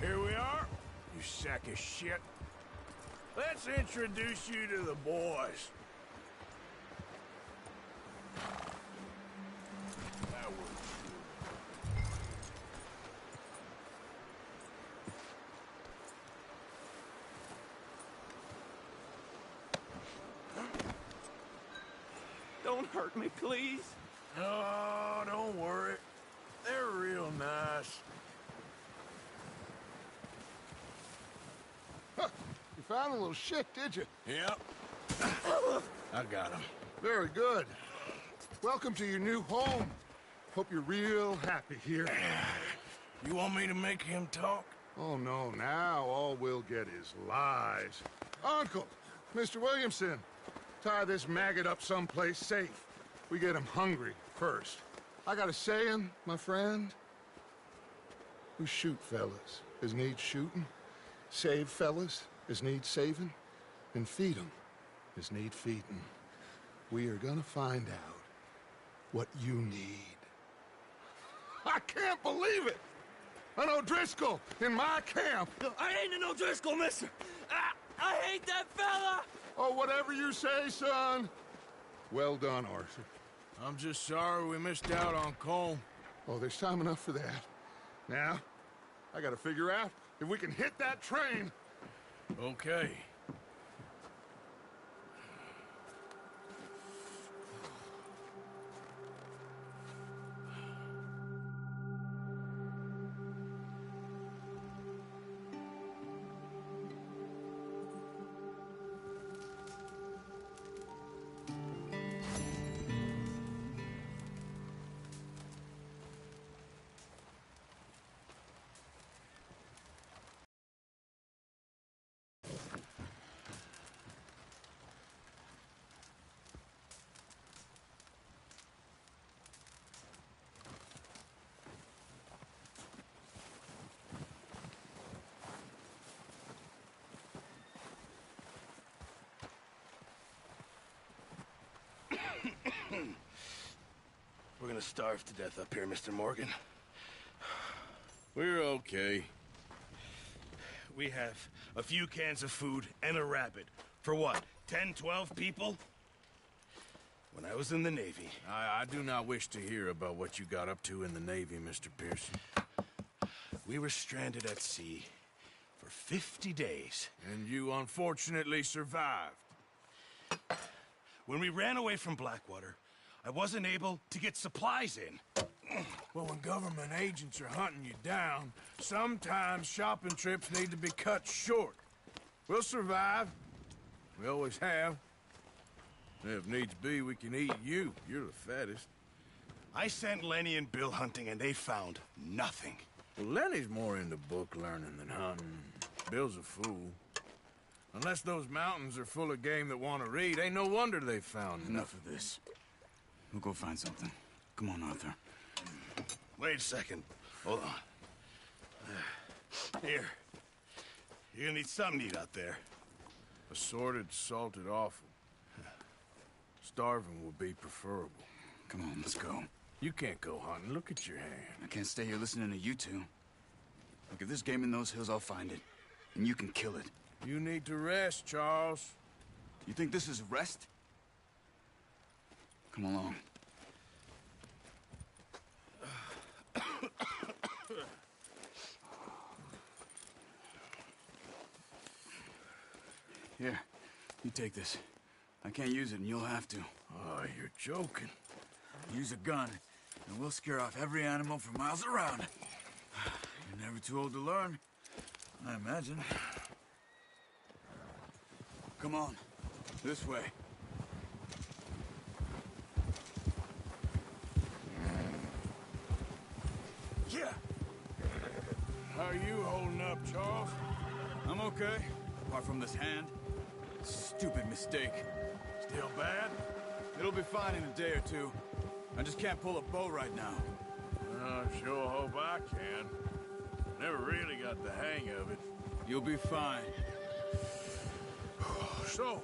Here we are, you sack of shit. Let's introduce you to the boys. That works. Don't hurt me, please. Oh, don't worry. They're real nice. You found a little shit, did you? Yep. I got him. Very good. Welcome to your new home. Hope you're real happy here. You want me to make him talk? Oh, no. Now all we'll get is lies. Uncle, Mr. Williamson, tie this maggot up someplace safe. We get him hungry first. I got a saying, my friend. We shoot fellas as need shooting, save fellas as need saving, and feed 'em as need feeding. We are gonna find out what you need. I can't believe it! An O'Driscoll in my camp! I ain't an O'Driscoll, mister! I hate that fella! Oh, whatever you say, son. Well done, Arthur. I'm just sorry we missed out on Colm. Oh, there's time enough for that. Now, I gotta figure out if we can hit that train. Okay. gonna starve to death up here, Mr. Morgan. We're okay. We have a few cans of food and a rabbit. For what, 10, 12 people? When I was in the Navy... I do not wish to hear about what you got up to in the Navy, Mr. Pearson. We were stranded at sea for 50 days. And you unfortunately survived. When we ran away from Blackwater, I wasn't able to get supplies in. Well, when government agents are hunting you down, sometimes shopping trips need to be cut short. We'll survive. We always have. If needs be, we can eat you. You're the fattest. I sent Lenny and Bill hunting, and they found nothing. Well, Lenny's more into book learning than hunting. Bill's a fool. Unless those mountains are full of game that want to read, ain't no wonder they found Enough of this. We'll go find something. Come on, Arthur. Wait a second. Hold on. Here. You're gonna need something to eat out there. Assorted, salted offal. Starving would be preferable. Come on, let's go. You can't go hunting. Look at your hand. I can't stay here listening to you two. Look, if there's game in those hills, I'll find it. And you can kill it. You need to rest, Charles. You think this is rest? Come along. Here, you take this. I can't use it, and you'll have to. Oh, you're joking. Use a gun, and we'll scare off every animal for miles around. You're never too old to learn, I imagine. Come on, this way. Yeah. How are you holding up, Charles? I'm okay, apart from this hand. Stupid mistake. Still bad? It'll be fine in a day or two. I just can't pull a bow right now. I sure hope I can. Never really got the hang of it. You'll be fine. So,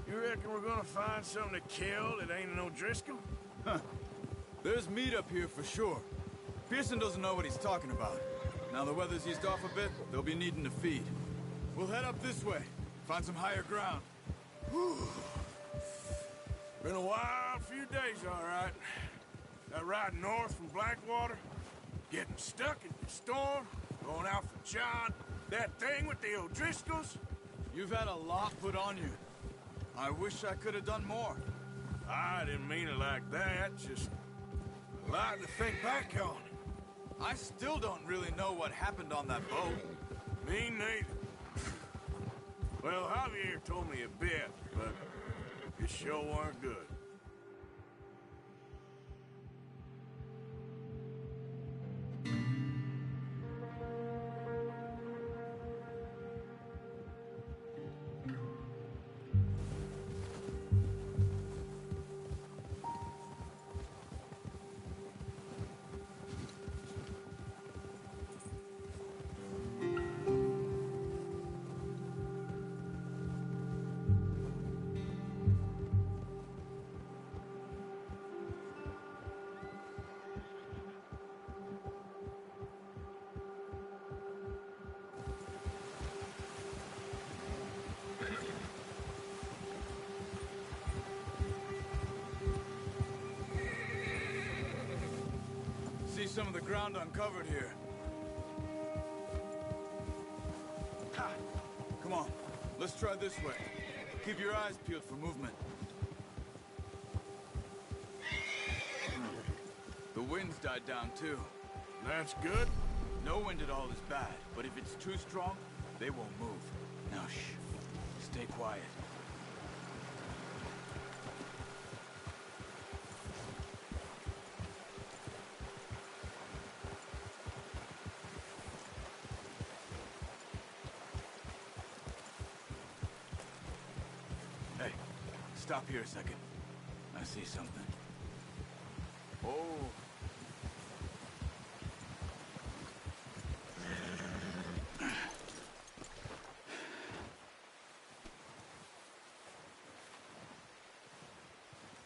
you reckon we're gonna find something to kill that ain't no Driscoll? Huh. There's meat up here for sure. Pearson doesn't know what he's talking about. Now the weather's eased off a bit, they'll be needing to feed. We'll head up this way. Find some higher ground. Been a wild few days, all right. That ride north from Blackwater, getting stuck in the storm, going out for John, that thing with the O'Driscolls. You've had a lot put on you. I wish I could have done more. I didn't mean it like that, just a lot to think back on. I still don't really know what happened on that boat. Me neither. Well, Javier told me a bit, but it sure weren't good. See some of the ground uncovered here. Ha! Come on, let's try this way. Keep your eyes peeled for movement. The wind's died down too. That's good. No wind at all is bad, but if it's too strong, they won't move. Now shh, stay quiet. Hey, stop here a second. I see something. Oh.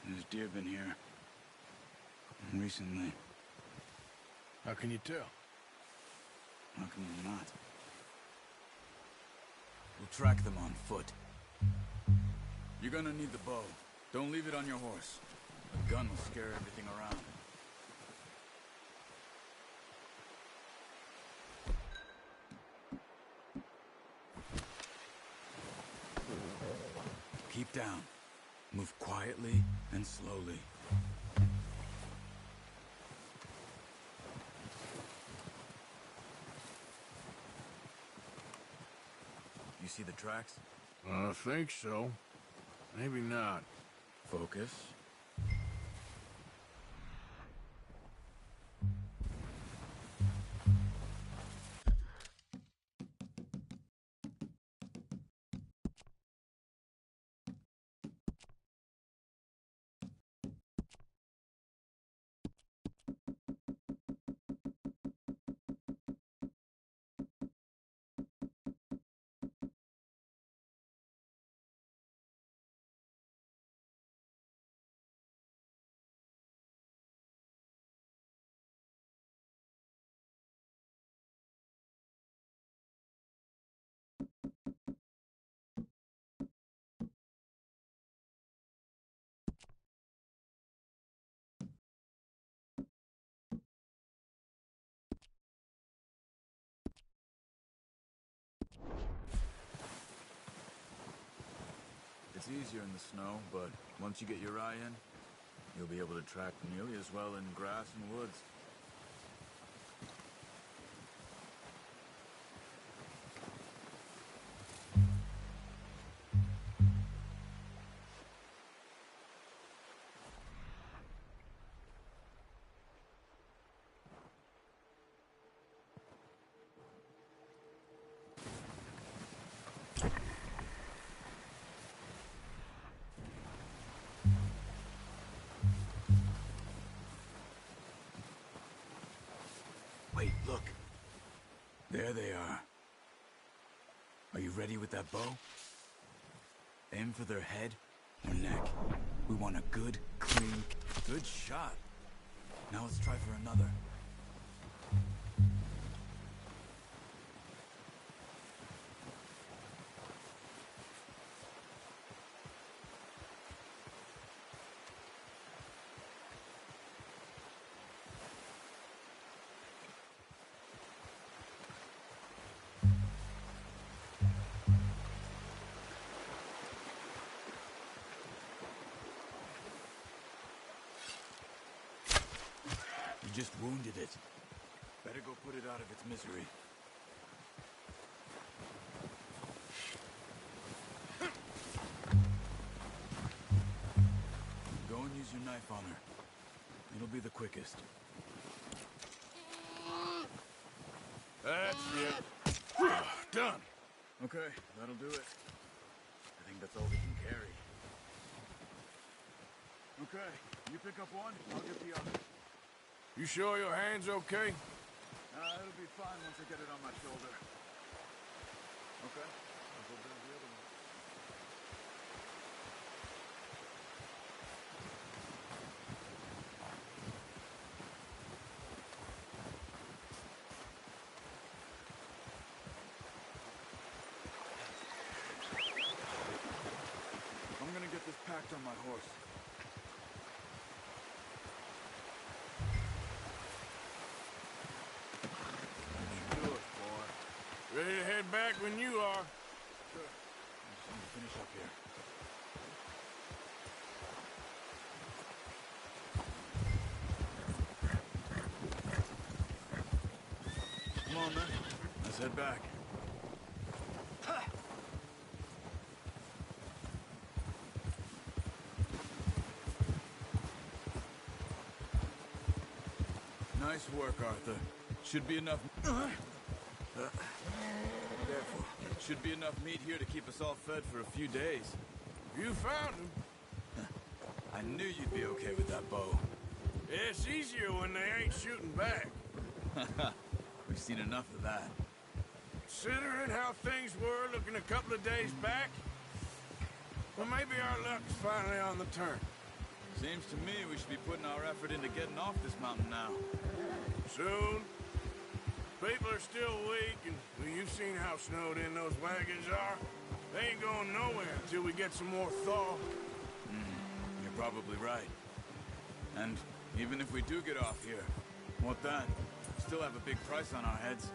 There's deer been here. recently. How can you tell? How can you not? We'll track them on foot. You're gonna need the bow. Don't leave it on your horse. A gun will scare everything around. Keep down. Move quietly and slowly. You see the tracks? I think so. Maybe not. Focus. It's easier in the snow, but once you get your eye in, you'll be able to track nearly as well in grass and woods. Wait, look. There they are. Are you ready with that bow? Aim for their head or neck. We want a good, clean, good shot. Now let's try for another. You just wounded it. Better go put it out of its misery. Go and use your knife on her. It'll be the quickest. That's it. Done. Okay, that'll do it. I think that's all we can carry. Okay, you pick up one, I'll get the other. You sure your hand's okay? It'll be fine once I get it on my shoulder. Okay, I'll go grab the other one. I'm gonna get this packed on my horse. Ready to head back when you are. Sure. I just need to finish up here. Come on, then. Let's head back. Nice work, Arthur. Should be enough... Careful. Should be enough meat here to keep us all fed for a few days. You found him. I knew you'd be okay with that bow. It's easier when they ain't shooting back. We've seen enough of that. Considering how things were looking a couple of days back, well, maybe our luck's finally on the turn. Seems to me we should be putting our effort into getting off this mountain now. Soon. People are still weak, and well, you've seen how snowed in those wagons are. They ain't going nowhere until we get some more thaw. You're probably right. And even if we do get off here, what then? We still have a big price on our heads.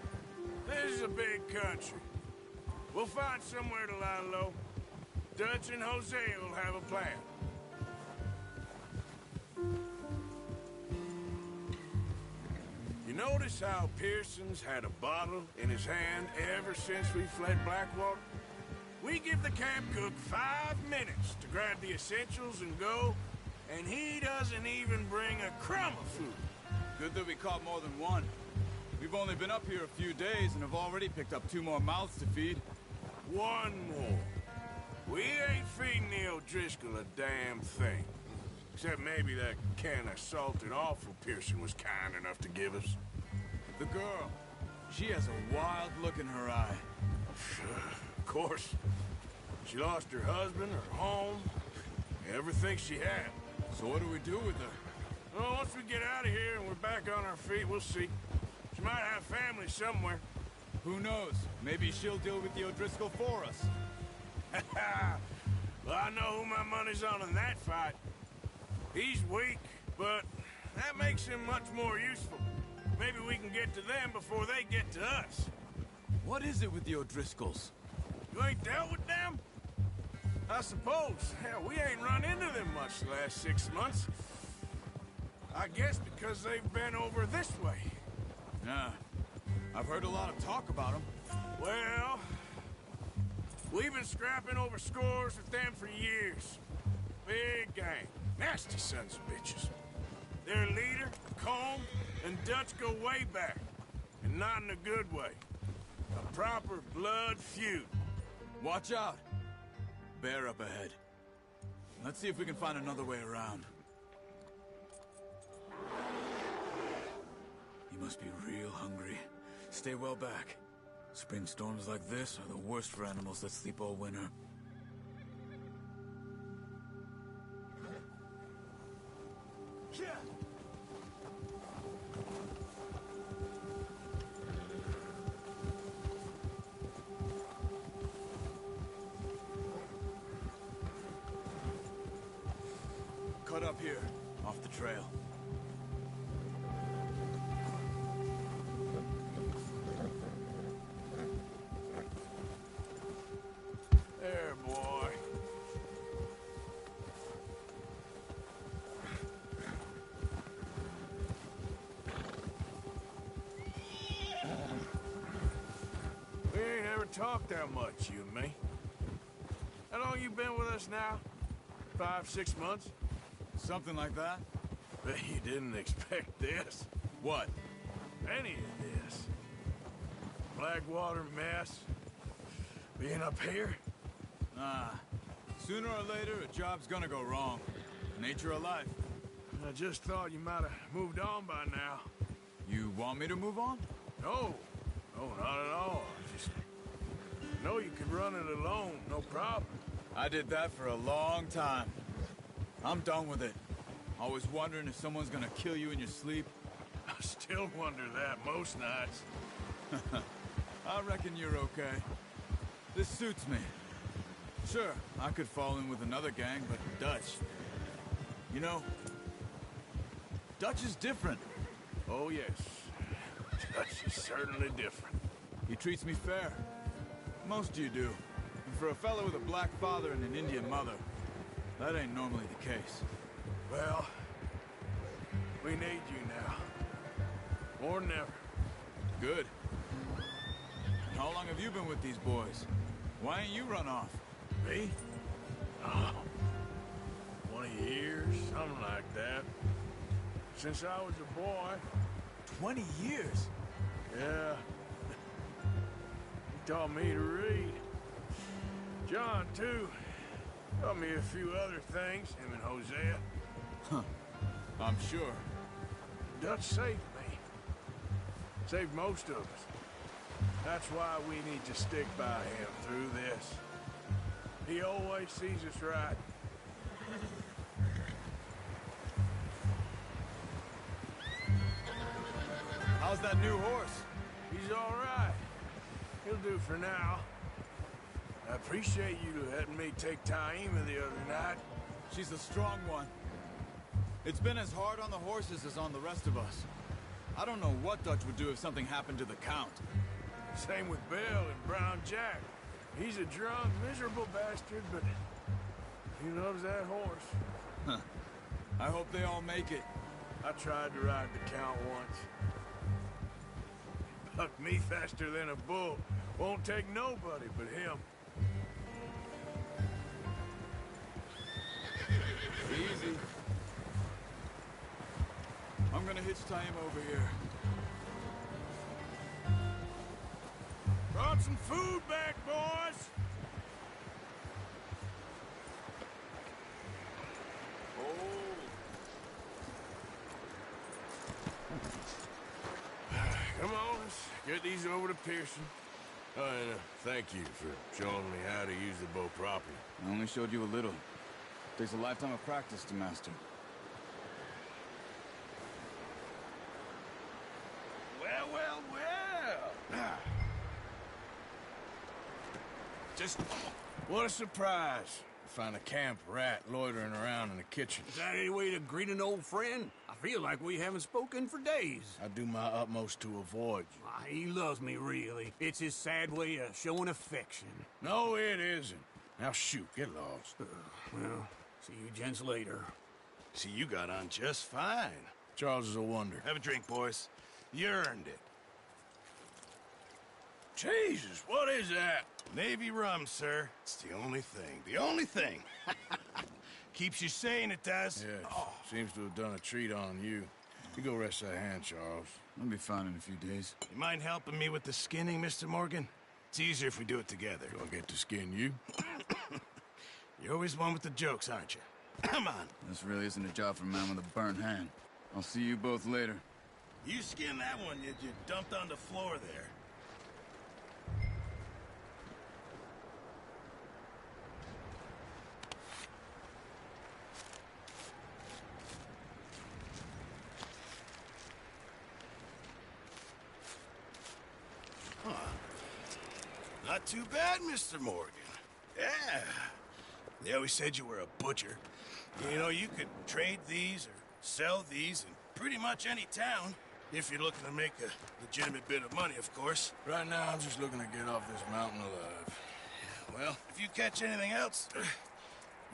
This is a big country. We'll find somewhere to lie low. Dutch and Hosea will have a plan. You notice how Pearson's had a bottle in his hand ever since we fled Blackwater? We give the camp cook 5 minutes to grab the essentials and go, and he doesn't even bring a crumb of food. Good that we caught more than one. We've only been up here a few days and have already picked up 2 more mouths to feed. 1 more. We ain't feeding the O'Driscoll a damn thing. Except maybe that can of salted offal Pearson was kind enough to give us. The girl. She has a wild look in her eye. Of course. She lost her husband, her home, everything she had. So what do we do with her? Well, once we get out of here and we're back on our feet, we'll see. She might have family somewhere. Who knows? Maybe she'll deal with the O'Driscoll for us. Well, I know who my money's on in that fight. He's weak, but that makes him much more useful. Maybe we can get to them before they get to us. What is it with the O'Driscolls? You ain't dealt with them? I suppose. Hell, we ain't run into them much the last 6 months. I guess because they've been over this way. Yeah. I've heard a lot of talk about them. Well, we've been scrapping over scores with them for years. Big gang. Nasty sons of bitches. Their leader, Colm, and Dutch go way back. And not in a good way. A proper blood feud. Watch out. Bear up ahead. Let's see if we can find another way around. You must be real hungry. Stay well back. Spring storms like this are the worst for animals that sleep all winter. Cut up here, off the trail. There, boy. We ain't ever talked that much, you and me. How long you been with us now? 5, 6 months? Something like that? Bet you didn't expect this. What? Any of this. Blackwater mess. Being up here? Sooner or later, a job's gonna go wrong. Nature of life. I just thought you might have moved on by now. You want me to move on? No. No, not at all. Just know you could run it alone, no problem. I did that for a long time. I'm done with it. Always wondering if someone's gonna kill you in your sleep. I still wonder that most nights. I reckon you're okay. This suits me. Sure, I could fall in with another gang, but Dutch... You know, Dutch is different. Oh, yes. Dutch is certainly different. He treats me fair. Most of you do. And for a fellow with a black father and an Indian mother, that ain't normally the case. Well, we need you now. More than ever. Good. And how long have you been with these boys? Why ain't you run off? Me? Oh, 20 years, something like that. Since I was a boy. 20 years? Yeah. He taught me to read. John, too. Taught me a few other things, him and Hosea. Huh. I'm sure. Dutch saved me. Saved most of us. That's why we need to stick by him through this. He always sees us right. How's that new horse? He's all right. He'll do for now. I appreciate you letting me take Taima the other night. She's a strong one. It's been as hard on the horses as on the rest of us. I don't know what Dutch would do if something happened to the Count. Same with Bill and Brown Jack. He's a drunk, miserable bastard, but he loves that horse. Huh. I hope they all make it. I tried to ride the Count once. Bucked me faster than a bull. Won't take nobody but him. Easy. I'm gonna hitch Taima over here. Brought some food back, boys! Come on, let's get these over to Pearson. Oh, and thank you for showing me how to use the bow properly. I only showed you a little. Takes a lifetime of practice to master. Well, well, well! Just what a surprise. Find a camp rat loitering around in the kitchen. Is that any way to greet an old friend? I feel like we haven't spoken for days. I do my utmost to avoid you. He loves me, really. It's his sad way of showing affection. No, it isn't. Now shoot, get lost. Well, see you gents later. See, you got on just fine. Charles is a wonder. Have a drink, boys. You earned it. Jesus, what is that? Navy rum, sir. It's the only thing. The only thing. Keeps you sane, it does. Yeah, seems to have done a treat on you. You go rest that hand, Charles. I'll be fine in a few days. You mind helping me with the skinning, Mr. Morgan? It's easier if we do it together. Do I get to skin you? You're always one with the jokes, aren't you? Come on. This really isn't a job for a man with a burnt hand. I'll see you both later. You skinned that one you dumped on the floor there. Not too bad, Mr. Morgan. Yeah. They always said you were a butcher. You know, you could trade these or sell these in pretty much any town, if you're looking to make a legitimate bit of money, of course. Right now, I'm just looking to get off this mountain alive. Well, if you catch anything else,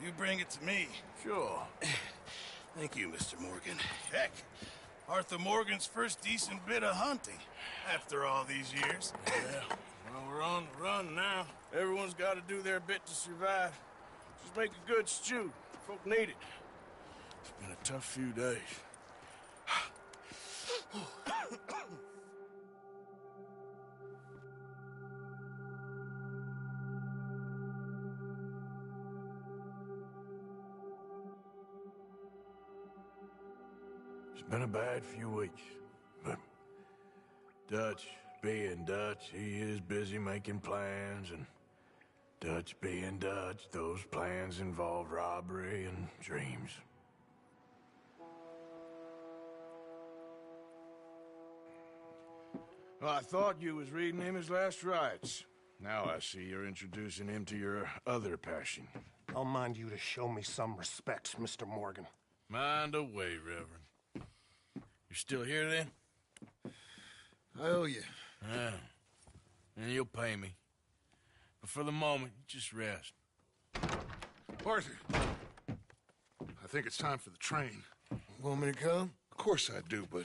you bring it to me. Sure. Thank you, Mr. Morgan. Heck, Arthur Morgan's first decent bit of hunting, after all these years. Yeah. Well, we're on the run now. Everyone's got to do their bit to survive. Just make a good stew. Folk need it. It's been a tough few days. It's been a bad few weeks, but Dutch being Dutch, he is busy making plans, and Dutch being Dutch, those plans involve robbery and dreams. Well, I thought you was reading him his last rites. Now I see you're introducing him to your other passion. I'll mind you to show me some respect, Mr. Morgan. Mind away, Reverend. You still here, then? I owe you. Yeah. And you'll pay me. But for the moment, just rest. Arthur, I think it's time for the train. Want me to come? Of course I do, but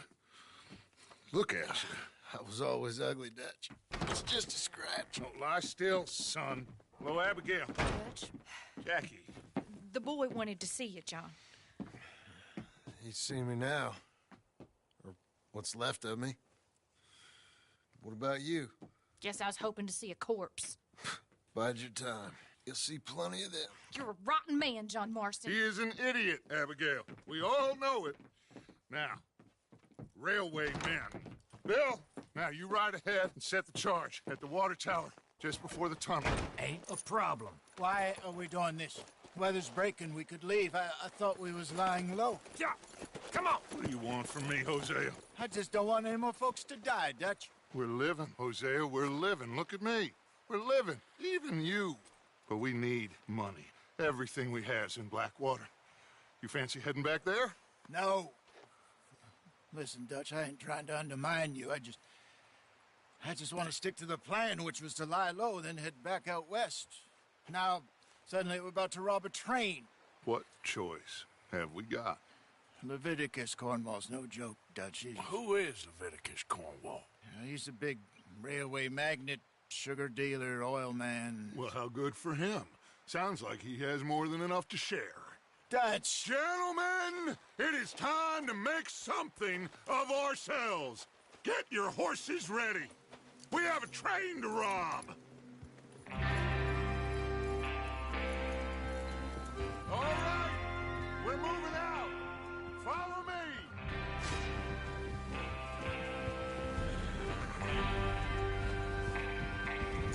look at you. I was always ugly, Dutch. It's just a scratch. Don't lie still, son. Hello, Abigail. Dutch, Jackie. the boy wanted to see you, John. He's seen me now. Or what's left of me. What about you? Guess I was hoping to see a corpse. Bide your time. You'll see plenty of them. You're a rotten man, John Marston. He is an idiot, Abigail. We all know it. Now, railway men. Bill, now you ride ahead and set the charge at the water tower. just before the tunnel. Ain't a problem. Why are we doing this? Weather's breaking, we could leave. I thought we was lying low. Yeah, come on. What do you want from me, Hosea? I just don't want any more folks to die, Dutch. We're living, Hosea, we're living. Look at me. We're living, even you. But we need money. Everything we has in Blackwater. You fancy heading back there? No. Listen, Dutch, I ain't trying to undermine you. I just want to stick to the plan, which was to lie low, then head back out west. Now, suddenly we're about to rob a train. What choice have we got? Leviticus Cornwall's no joke, Dutch. Who is Leviticus Cornwall? He's a big railway magnate, sugar dealer, oil man. Well, how good for him. Sounds like he has more than enough to share. Dutch! Gentlemen, it is time to make something of ourselves. Get your horses ready. We have a train to rob. All right, we're moving out. Follow me.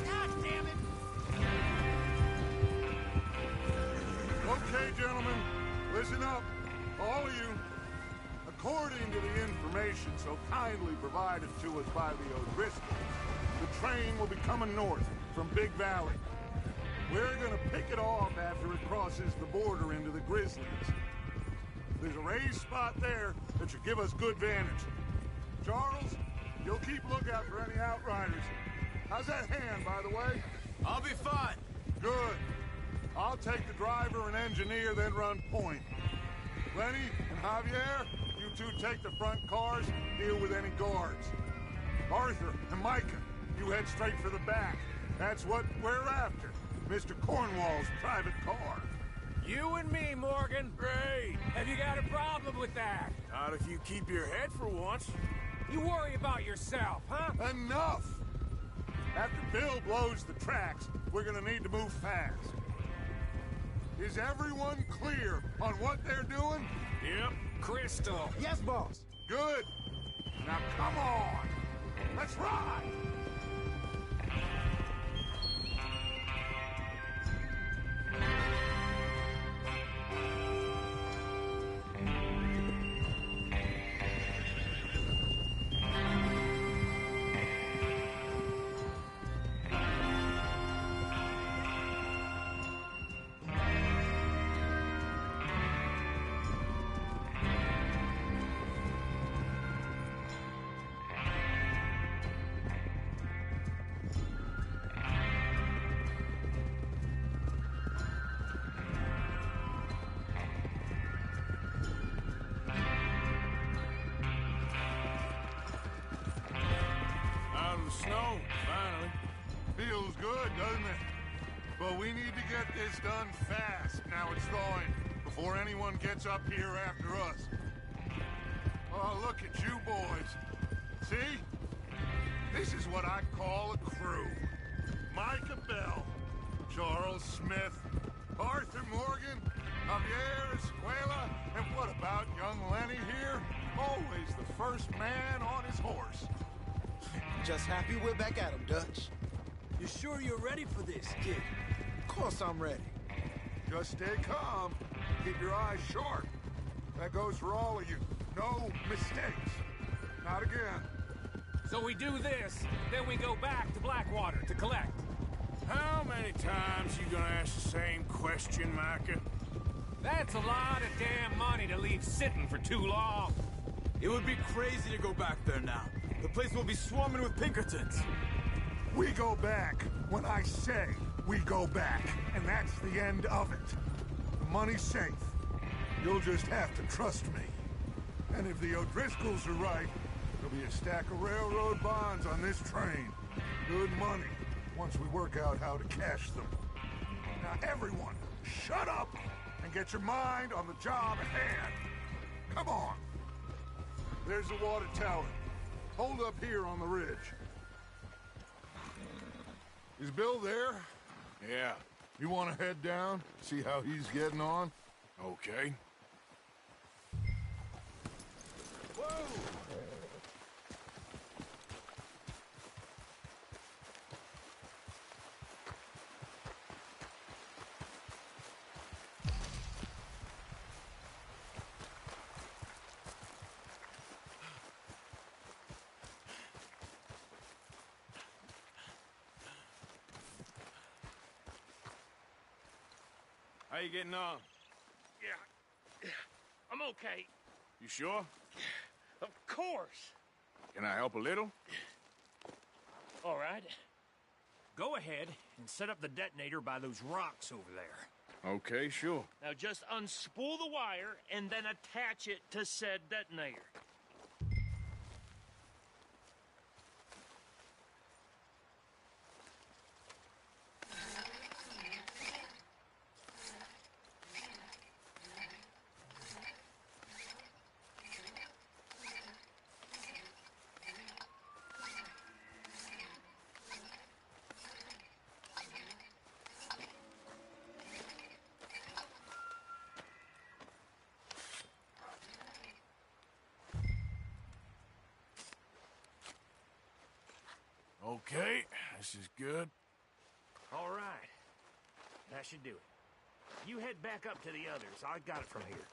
God damn it! Okay, gentlemen, listen up, all of you. According to the information so kindly provided to us by the O'Driscolls, the train will be coming north from Big Valley. We're gonna pick it off after it crosses the border into the Grizzlies. There's a raised spot there that should give us good vantage. Charles, you'll keep lookout for any outriders. How's that hand, by the way? I'll be fine. Good. I'll take the driver and engineer, then run point. Lenny and Javier, you two take the front cars, deal with any guards. Arthur and Micah, you head straight for the back. That's what we're after. Mr. Cornwall's private car. You and me, Morgan. Great. Have you got a problem with that? Not if you keep your head for once. You worry about yourself, huh? Enough! After Bill blows the tracks, we're gonna need to move fast. Is everyone clear on what they're doing? Yep. Crystal. Yes, boss. Good. Now come on. Let's ride. Snow, finally. Feels good, doesn't it? But we need to get this done fast. Now it's thawing, before anyone gets up here after us. Oh, look at you boys. See? This is what I call a crew. Micah Bell, Charles Smith, Arthur Morgan, Javier Escuela, and what about young Lenny here? Always the first man on his horse. Just happy we're back at him, Dutch. You sure you're ready for this, kid? Of course I'm ready. Just stay calm. Keep your eyes sharp. That goes for all of you. No mistakes. Not again. So we do this, then we go back to Blackwater to collect. How many times you gonna ask the same question, Micah? That's a lot of damn money to leave sitting for too long. It would be crazy to go back there now. The place will be swarming with Pinkertons. We go back when I say we go back, and that's the end of it. The money's safe. You'll just have to trust me. And if the O'Driscolls are right, there'll be a stack of railroad bonds on this train. Good money, once we work out how to cash them. Now everyone, shut up and get your mind on the job at hand. Come on. There's the water tower. Hold up here on the ridge. Is Bill there? Yeah. You want to head down, see how he's getting on? Okay. Whoa! How you getting on? Yeah. I'm okay. You sure? Of course. Can I help a little? All right. Go ahead and set up the detonator by those rocks over there. Okay, sure. Now just unspool the wire and then attach it to said detonator. Okay, this is good. All right. That should do it. You head back up to the others. I got it from here.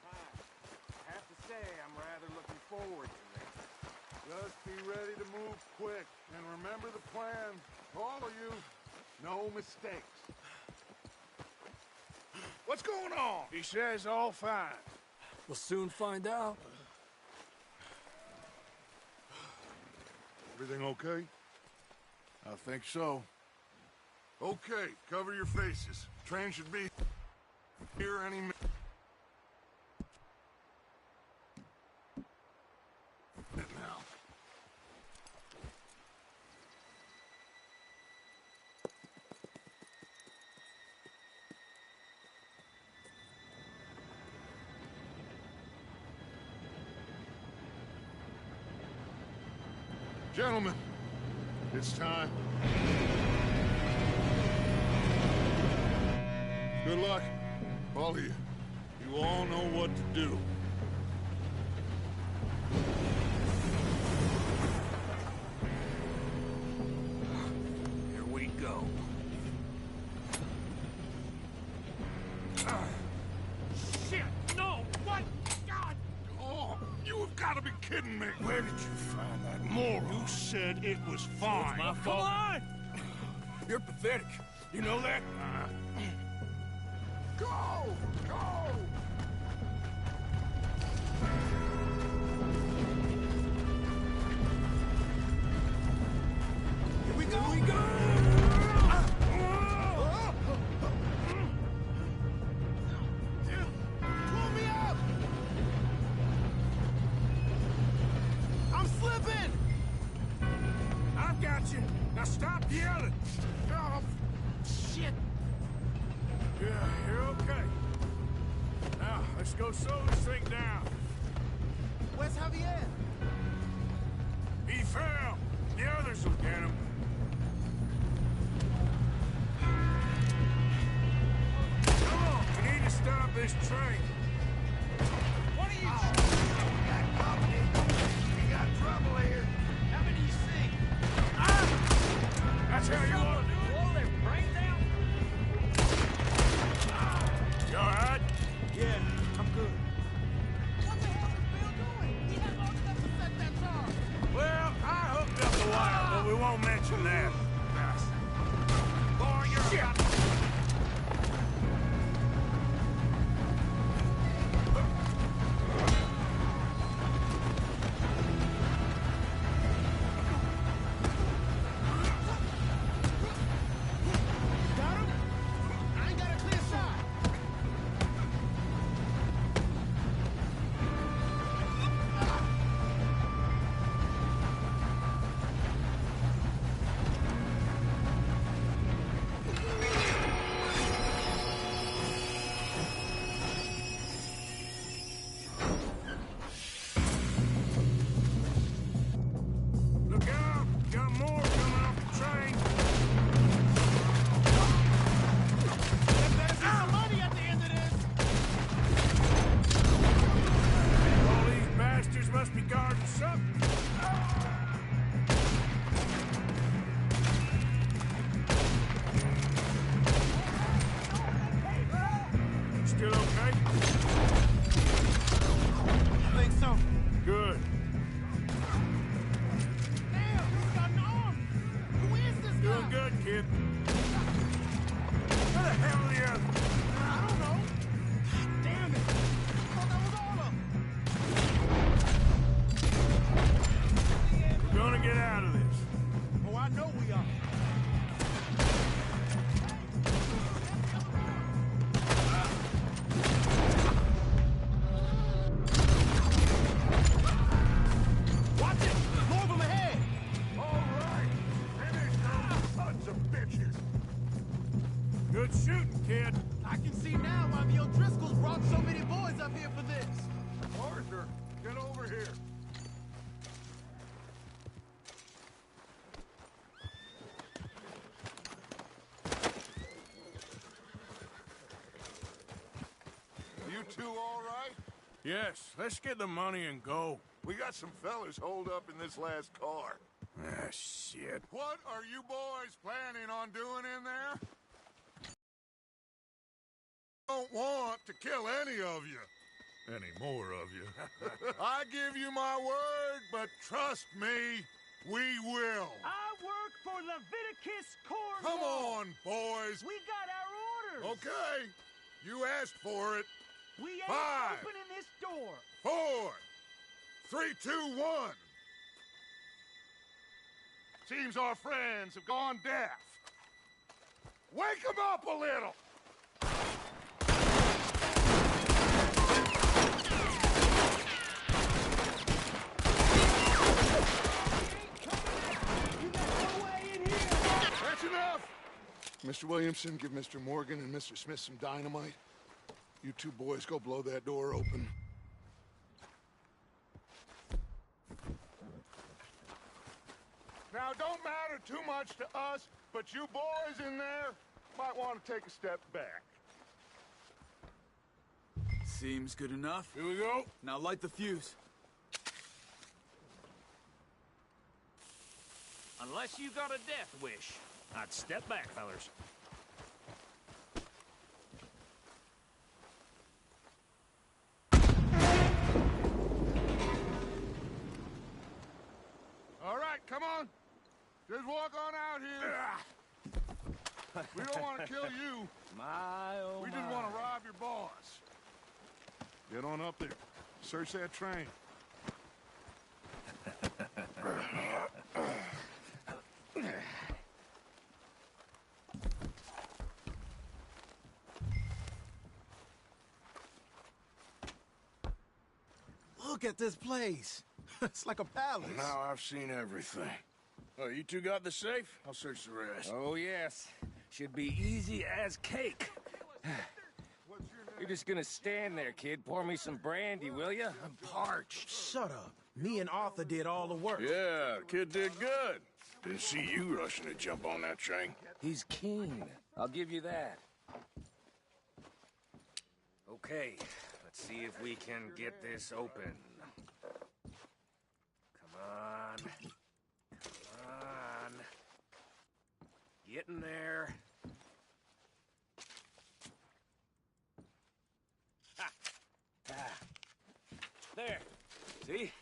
I have to say, I'm rather looking forward to this. Just be ready to move quick, and remember the plan. All of you, no mistakes. What's going on? He says all fine. We'll soon find out. Everything okay? I think so. Okay, cover your faces. Train should be here any minute now. Gentlemen, it's time. Good luck, all of you. You all know what to do. Here we go. Shit! No! What? God! Oh, you have got to be kidding me. Where did you find that moron? You said it was fine. My fault. Come on! You're pathetic. You know that? Go! Go! Here we go! Here we go! Pull me up! I'm slipping! I've got you. Now stop yelling. Oh, Shit! Yeah, you're okay. Now, let's go slow this thing down. Where's Javier? He fell. The others will get him. Come on, we need to stop this train. What are you? We got company. We got trouble here. How many you see? That's how you want to do it. Blow their brains out? You all right? Yeah, I'm good. What the hell is Bill doing? He had long enough to set that charge. Well, I hooked up the wire, but we won't mention that. Boy, you're shit. Got him? I ain't got a clear shot. Look out! Got more coming off the train. There better be some money at the end of this. All these bastards must be guarding something. Still okay? I think so. Good. two all right? Yes, let's get the money and go. We got some fellas holed up in this last car. Ah, shit. What are you boys planning on doing in there? Don't want to kill any of you. Any more of you. I give you my word, but trust me, we will. I work for Leviticus Cornwall. Come on, boys. We got our orders. Okay. You asked for it. We ain't 5, opening this door. 4, 3, 2, 1. Seems our friends have gone deaf. Wake them up a little. That's enough! Mr. Williamson, give Mr. Morgan and Mr. Smith some dynamite. You two boys go blow that door open. Now, don't matter too much to us, but you boys in there might want to take a step back. Seems good enough. Here we go. Now light the fuse. Unless you got a death wish, I'd step back, fellers. All right, come on. Just walk on out here. We don't want to kill you. We just want to rob your boss. Get on up there. Search that train. Look at this place. It's like a palace. Now I've seen everything. Oh, you two got the safe? I'll search the rest. Oh, yes. Should be easy as cake. You're just gonna stand there, kid. Pour me some brandy, will you? I'm parched. Shut up. Me and Arthur did all the work. Yeah, the kid did good. Didn't see you rushing to jump on that train. He's keen. I'll give you that. Okay, let's see if we can get this open. Come on. Come on. Get in there. Ha! Ah. There. See?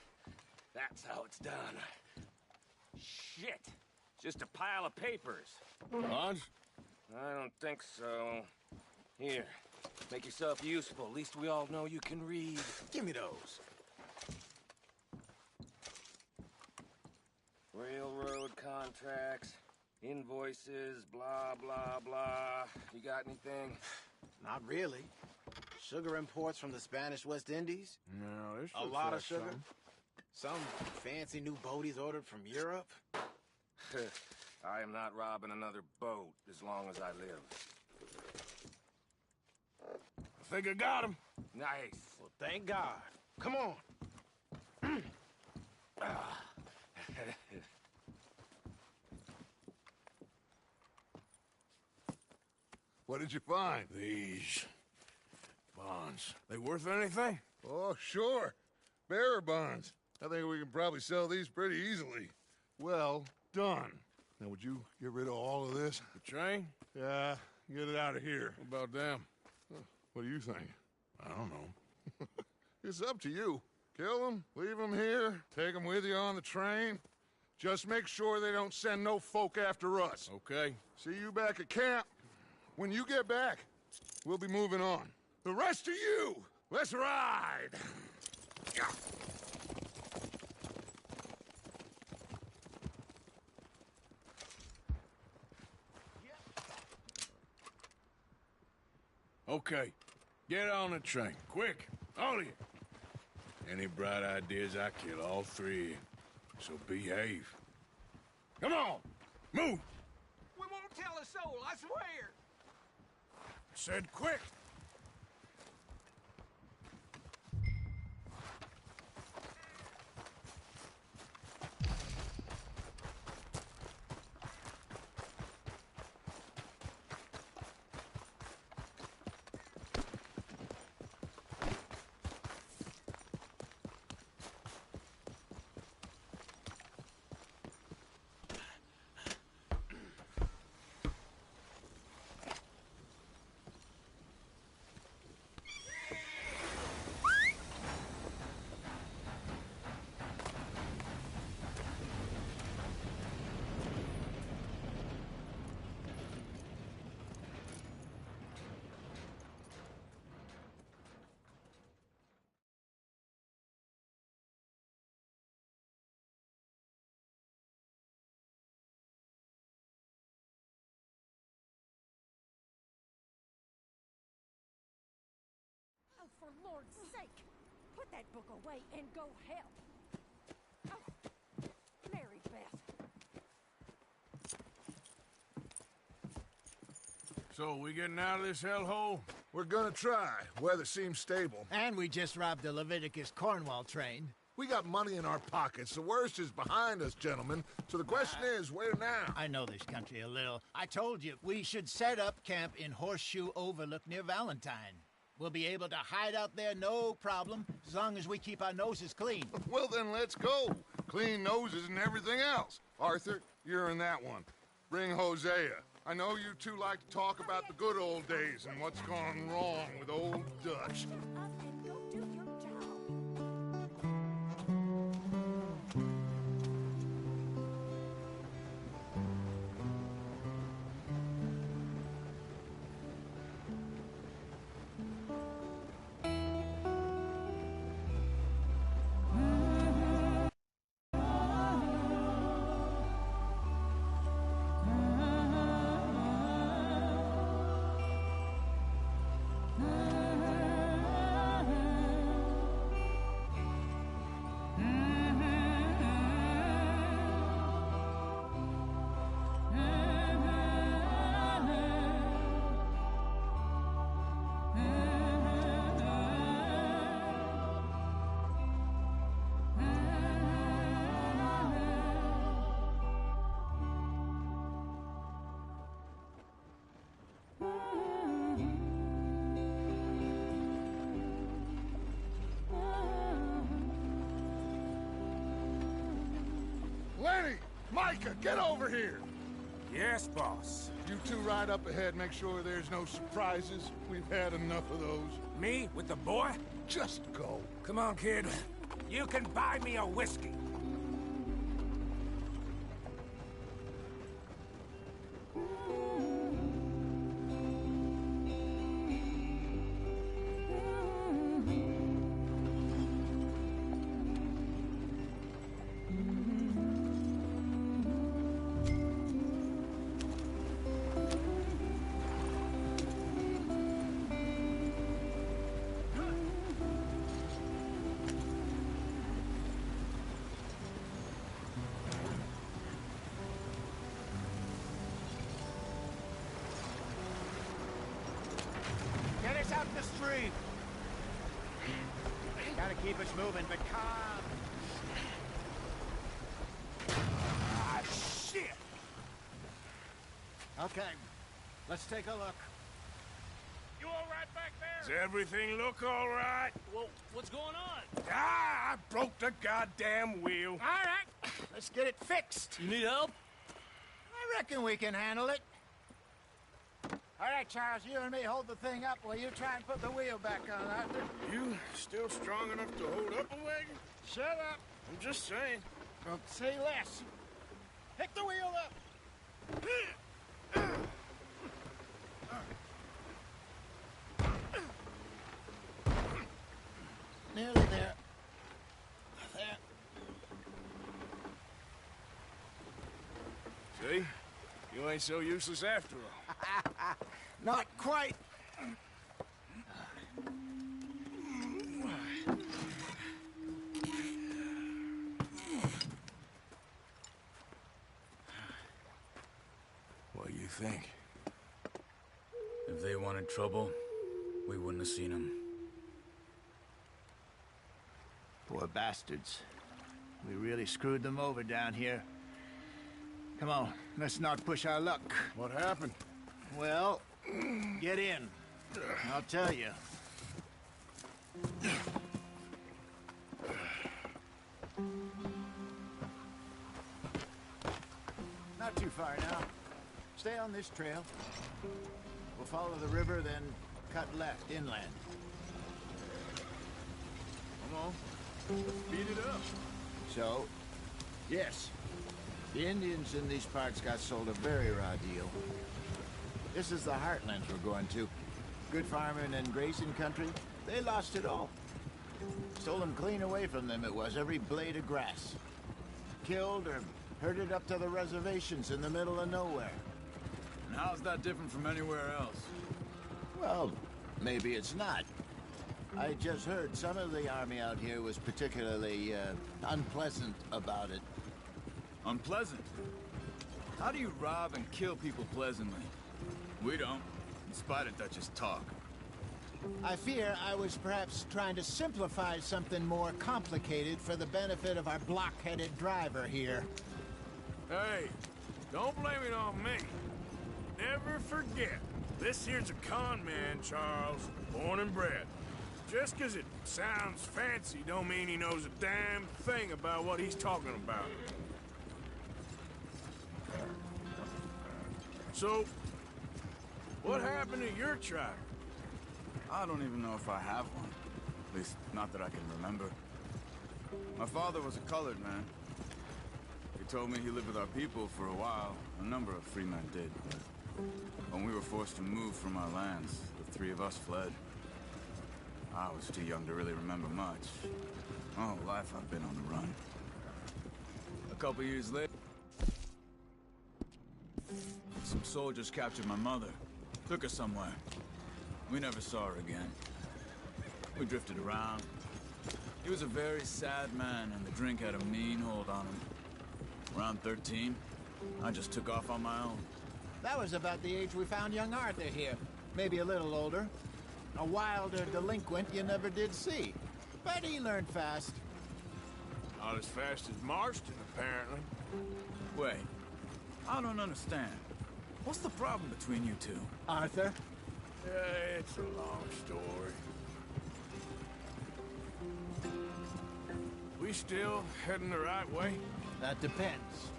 That's how it's done. Shit. Just a pile of papers. Bonds? I don't think so. Here. Make yourself useful. At least we all know you can read. Give me those. Railroad contracts, invoices, blah, blah, blah. You got anything? Not really. Sugar imports from the Spanish West Indies. No, there's a lot of sugar. Some fancy new boat he's ordered from Europe. I am not robbing another boat as long as I live. I think I got him. Nice. Well, thank God. Come on. What did you find? These bonds. They worth anything? Oh, sure. Bearer bonds. I think we can probably sell these pretty easily. Well done. Now, would you get rid of all of this? The train? Yeah, get it out of here. What about them? What do you think? I don't know. It's up to you. Kill them, leave them here, take them with you on the train. Just make sure they don't send no folk after us. Okay. See you back at camp. When you get back, we'll be moving on. The rest of you, let's ride! Okay. Get on the train. Quick. All of you. Any bright ideas, I kill all three of you. So behave. Come on! Move! We won't tell a soul, I swear. Said quick! that book away and go help. Oh, Mary Beth. So, we getting out of this hellhole? We're gonna try. Weather seems stable. And we just robbed the Leviticus Cornwall train. We got money in our pockets. The worst is behind us, gentlemen. So the question is, where now? I know this country a little. I told you, we should set up camp in Horseshoe Overlook near Valentine. We'll be able to hide out there, no problem, as long as we keep our noses clean. Well, then let's go. Clean noses and everything else. Arthur, you're in that one. Bring Hosea. I know you two like to talk about the good old days and what's gone wrong with old Dutch. Lenny! Micah, get over here! Yes, boss. You two ride up ahead, make sure there's no surprises. We've had enough of those. Me? With the boy? Just go. Come on, kid. You can buy me a whiskey. Get us out the street. Gotta keep us moving, but calm. Ah, shit! Okay, let's take a look. You all right back there? Does everything look all right? Well, what's going on? Ah, I broke the goddamn wheel. All right, let's get it fixed. You need help? I reckon we can handle it. All right, Charles, you and me hold the thing up while you try and put the wheel back on, Arthur. You still strong enough to hold up a wagon? Shut up. I'm just saying. Don't say less. Pick the wheel up. Nearly there. There. See? You ain't so useless after all. Not quite. What do you think? If they wanted trouble, we wouldn't have seen them. Poor bastards. We really screwed them over down here. Come on, let's not push our luck. What happened? Well, get in. I'll tell you. Not too far now. Stay on this trail. We'll follow the river, then cut left inland. Come on. Let's beat it up. So, yes, the Indians in these parts got sold a very raw deal. This is the heartlands we're going to. Good farming and grazing country, they lost it all. Stole them clean away from them, it was, every blade of grass. Killed or herded up to the reservations in the middle of nowhere. And how's that different from anywhere else? Well, maybe it's not. I just heard some of the army out here was particularly unpleasant about it. Unpleasant? How do you rob and kill people pleasantly? We don't, in spite of Dutch's talk. I fear I was perhaps trying to simplify something more complicated for the benefit of our block-headed driver here. Hey, don't blame it on me. Never forget, this here's a con man, Charles, born and bred. Just 'cause it sounds fancy don't mean he knows a damn thing about what he's talking about. So, what happened to your tribe? I don't even know if I have one. At least, not that I can remember. My father was a colored man. He told me he lived with our people for a while. A number of free men did, but when we were forced to move from our lands, the three of us fled. I was too young to really remember much. My whole life I've been on the run. A couple years later, some soldiers captured my mother. Took her somewhere. We never saw her again. We drifted around. He was a very sad man, and the drink had a mean hold on him. Around 13, I just took off on my own. That was about the age we found young Arthur here. Maybe a little older. A wilder delinquent you never did see. But he learned fast. Not as fast as Marston, apparently. Wait, I don't understand. What's the problem between you two? Arthur? Yeah, it's a long story. We still heading the right way? That depends.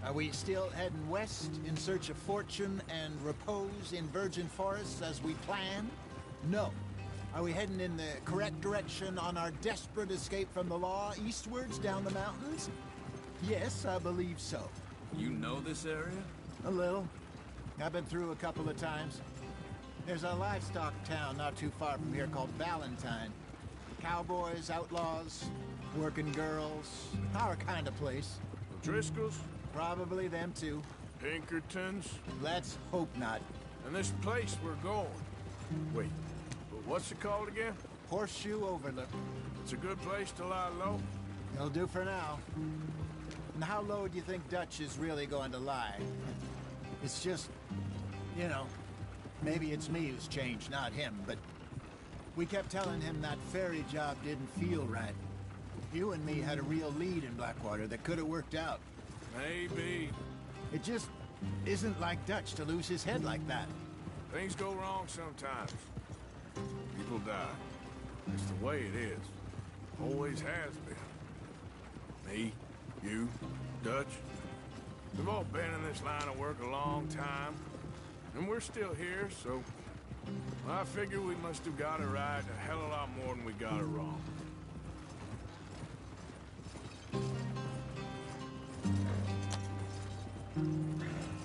Are we still heading west in search of fortune and repose in virgin forests as we planned? No. Are we heading in the correct direction on our desperate escape from the law eastwards down the mountains? Yes, I believe so. You know this area? A little. I've been through a couple of times. There's a livestock town not too far from here called Valentine. Cowboys, outlaws, working girls, our kind of place. The Driscolls? Probably them too. Pinkertons? Let's hope not. And this place we're going. Wait, but what's it called again? Horseshoe Overlook. It's a good place to lie low? It'll do for now. And how low do you think Dutch is really going to lie? It's just, you know, maybe it's me who's changed, not him, but we kept telling him that ferry job didn't feel right. You and me had a real lead in Blackwater that could have worked out. Maybe. It just isn't like Dutch to lose his head like that. Things go wrong sometimes. People die. It's the way it is. Always has been. Me, you, Dutch. We've all been in this line of work a long time. And we're still here, so I figure we must have got it right a hell of a lot more than we got it wrong.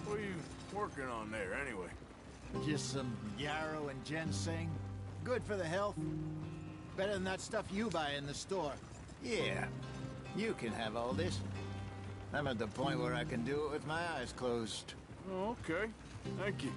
What are you working on there, anyway? Just some yarrow and ginseng. Good for the health. Better than that stuff you buy in the store. Yeah, you can have all this. I'm at the point where I can do it with my eyes closed. Oh, okay. Thank you.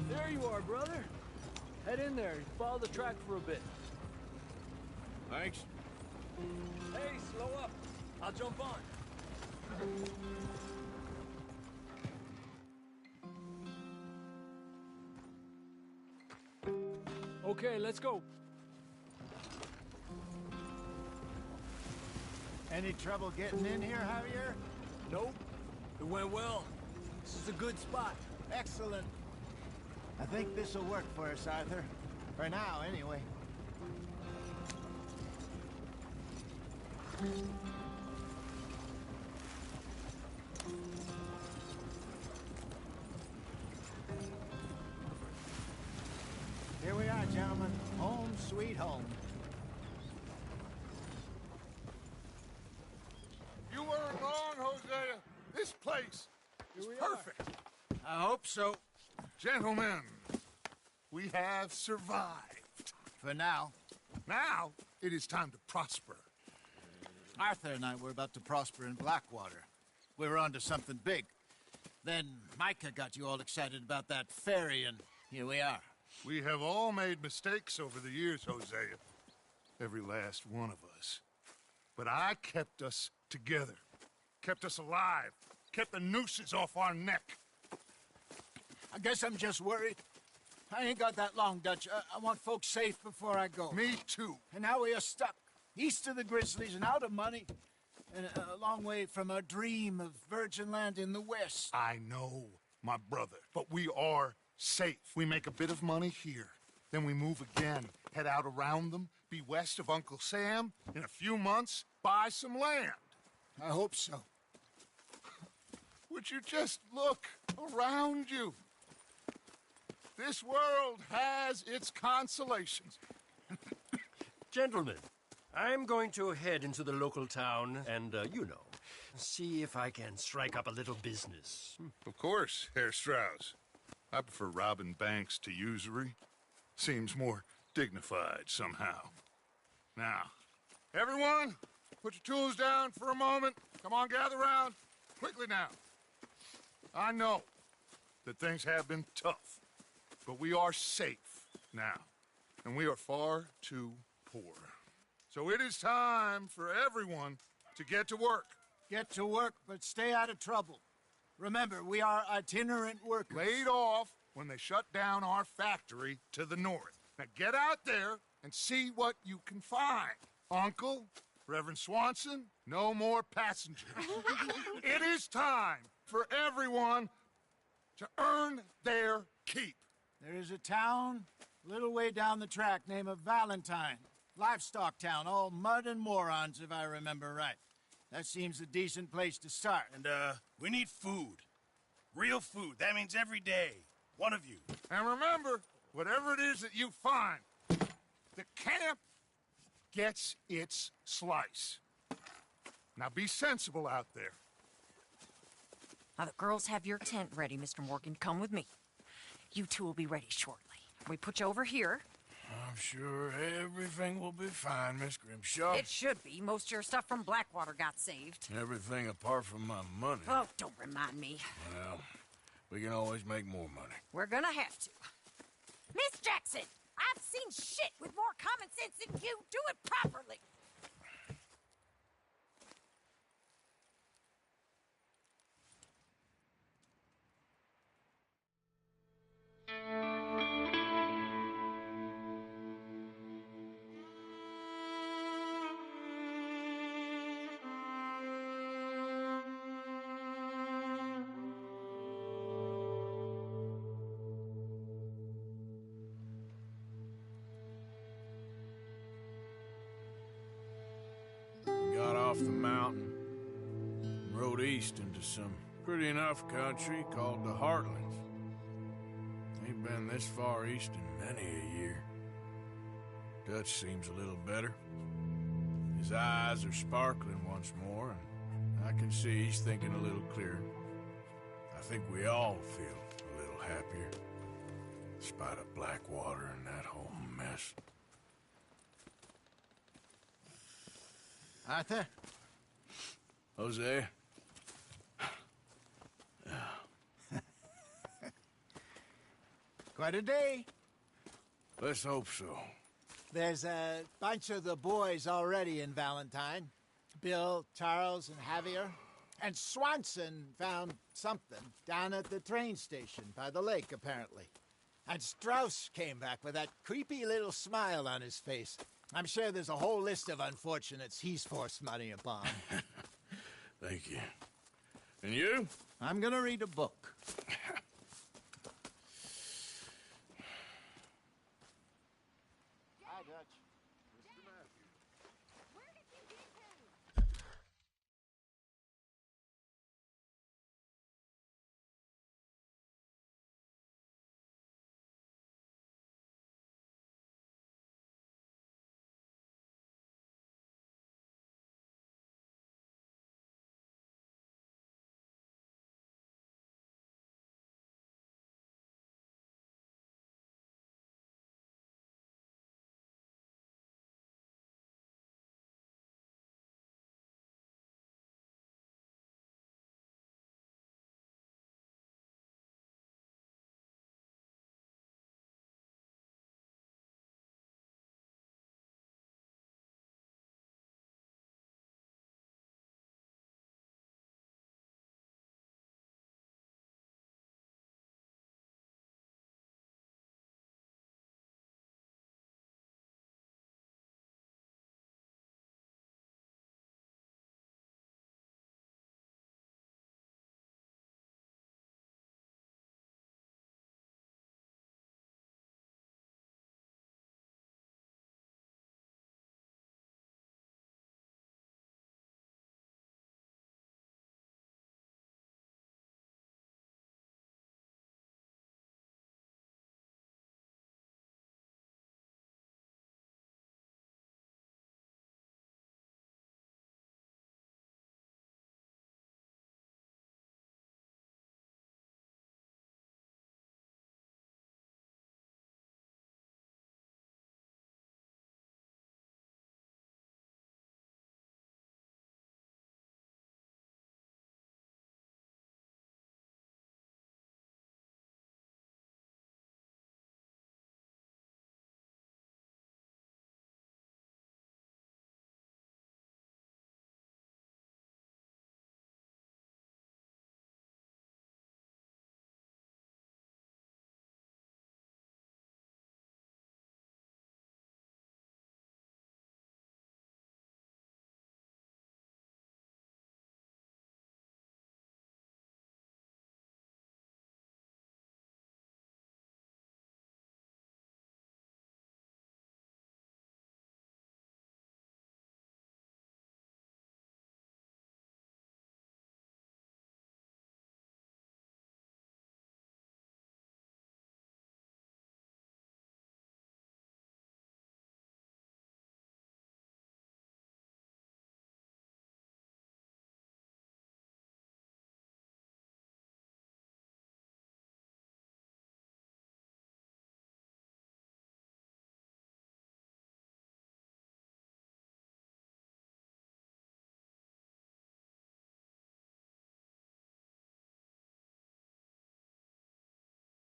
There you are, brother. Head in there and follow the track for a bit. Thanks. Hey, slow up. I'll jump on. Okay, let's go. Any trouble getting in here, Javier? Nope. It went well. This is a good spot. Excellent. I think this'll work for us, Arthur. For now, anyway. Here we are, gentlemen. Home sweet home. You weren't wrong, Hosea. This place is perfect. I hope so. Gentlemen, we have survived. For now. Now, it is time to prosper. Arthur and I were about to prosper in Blackwater. We were onto something big. Then Micah got you all excited about that ferry, and here we are. We have all made mistakes over the years, Hosea. Every last one of us. But I kept us together. Kept us alive. Kept the nooses off our neck. I guess I'm just worried. I ain't got that long, Dutch. I want folks safe before I go. Me too. And now we are stuck. East of the Grizzlies and out of money. And a long way from our dream of virgin land in the west. I know, my brother. But we are safe. We make a bit of money here. Then we move again. Head out around them. Be west of Uncle Sam. In a few months, buy some land. I hope so. Would you just look around you? This world has its consolations. Gentlemen, I'm going to head into the local town and, see if I can strike up a little business. Of course, Herr Strauss. I prefer robbing banks to usury. Seems more dignified somehow. Now, everyone, put your tools down for a moment. Come on, gather round. Quickly now. I know that things have been tough, but we are safe now, and we are far too poor. So it is time for everyone to get to work. Get to work, but stay out of trouble. Remember, we are itinerant workers. Laid off when they shut down our factory to the north. Now get out there and see what you can find. Uncle, Reverend Swanson, no more passengers. It is time for everyone to earn their keep. There is a town a little way down the track named Valentine. Livestock town, all mud and morons, if I remember right. That seems a decent place to start. And, we need food. Real food. That means every day. One of you. And remember, whatever it is that you find, the camp gets its slice. Now be sensible out there. Now, the girls have your tent ready, Mr. Morgan. Come with me. You two will be ready shortly. We put you over here. I'm sure everything will be fine, Miss Grimshaw. It should be. Most of your stuff from Blackwater got saved. Everything apart from my money. Oh, don't remind me. Well, we can always make more money. We're gonna have to. Miss Jackson, I've seen shit with more common sense than you. Do it properly. Got off the mountain and rode east into some pretty enough country called the Heartlands. Ain't been this far east in many a year. Dutch seems a little better. His eyes are sparkling once more, and I can see he's thinking a little clearer. I think we all feel a little happier, in spite of Blackwater and that whole mess. Arthur? Jose? Quite a day. Let's hope so. There's a bunch of the boys already in Valentine. Bill, Charles, and Javier. And Swanson found something down at the train station by the lake, apparently. And Strauss came back with that creepy little smile on his face. I'm sure there's a whole list of unfortunates he's forced money upon. Thank you. And you? I'm gonna read a book.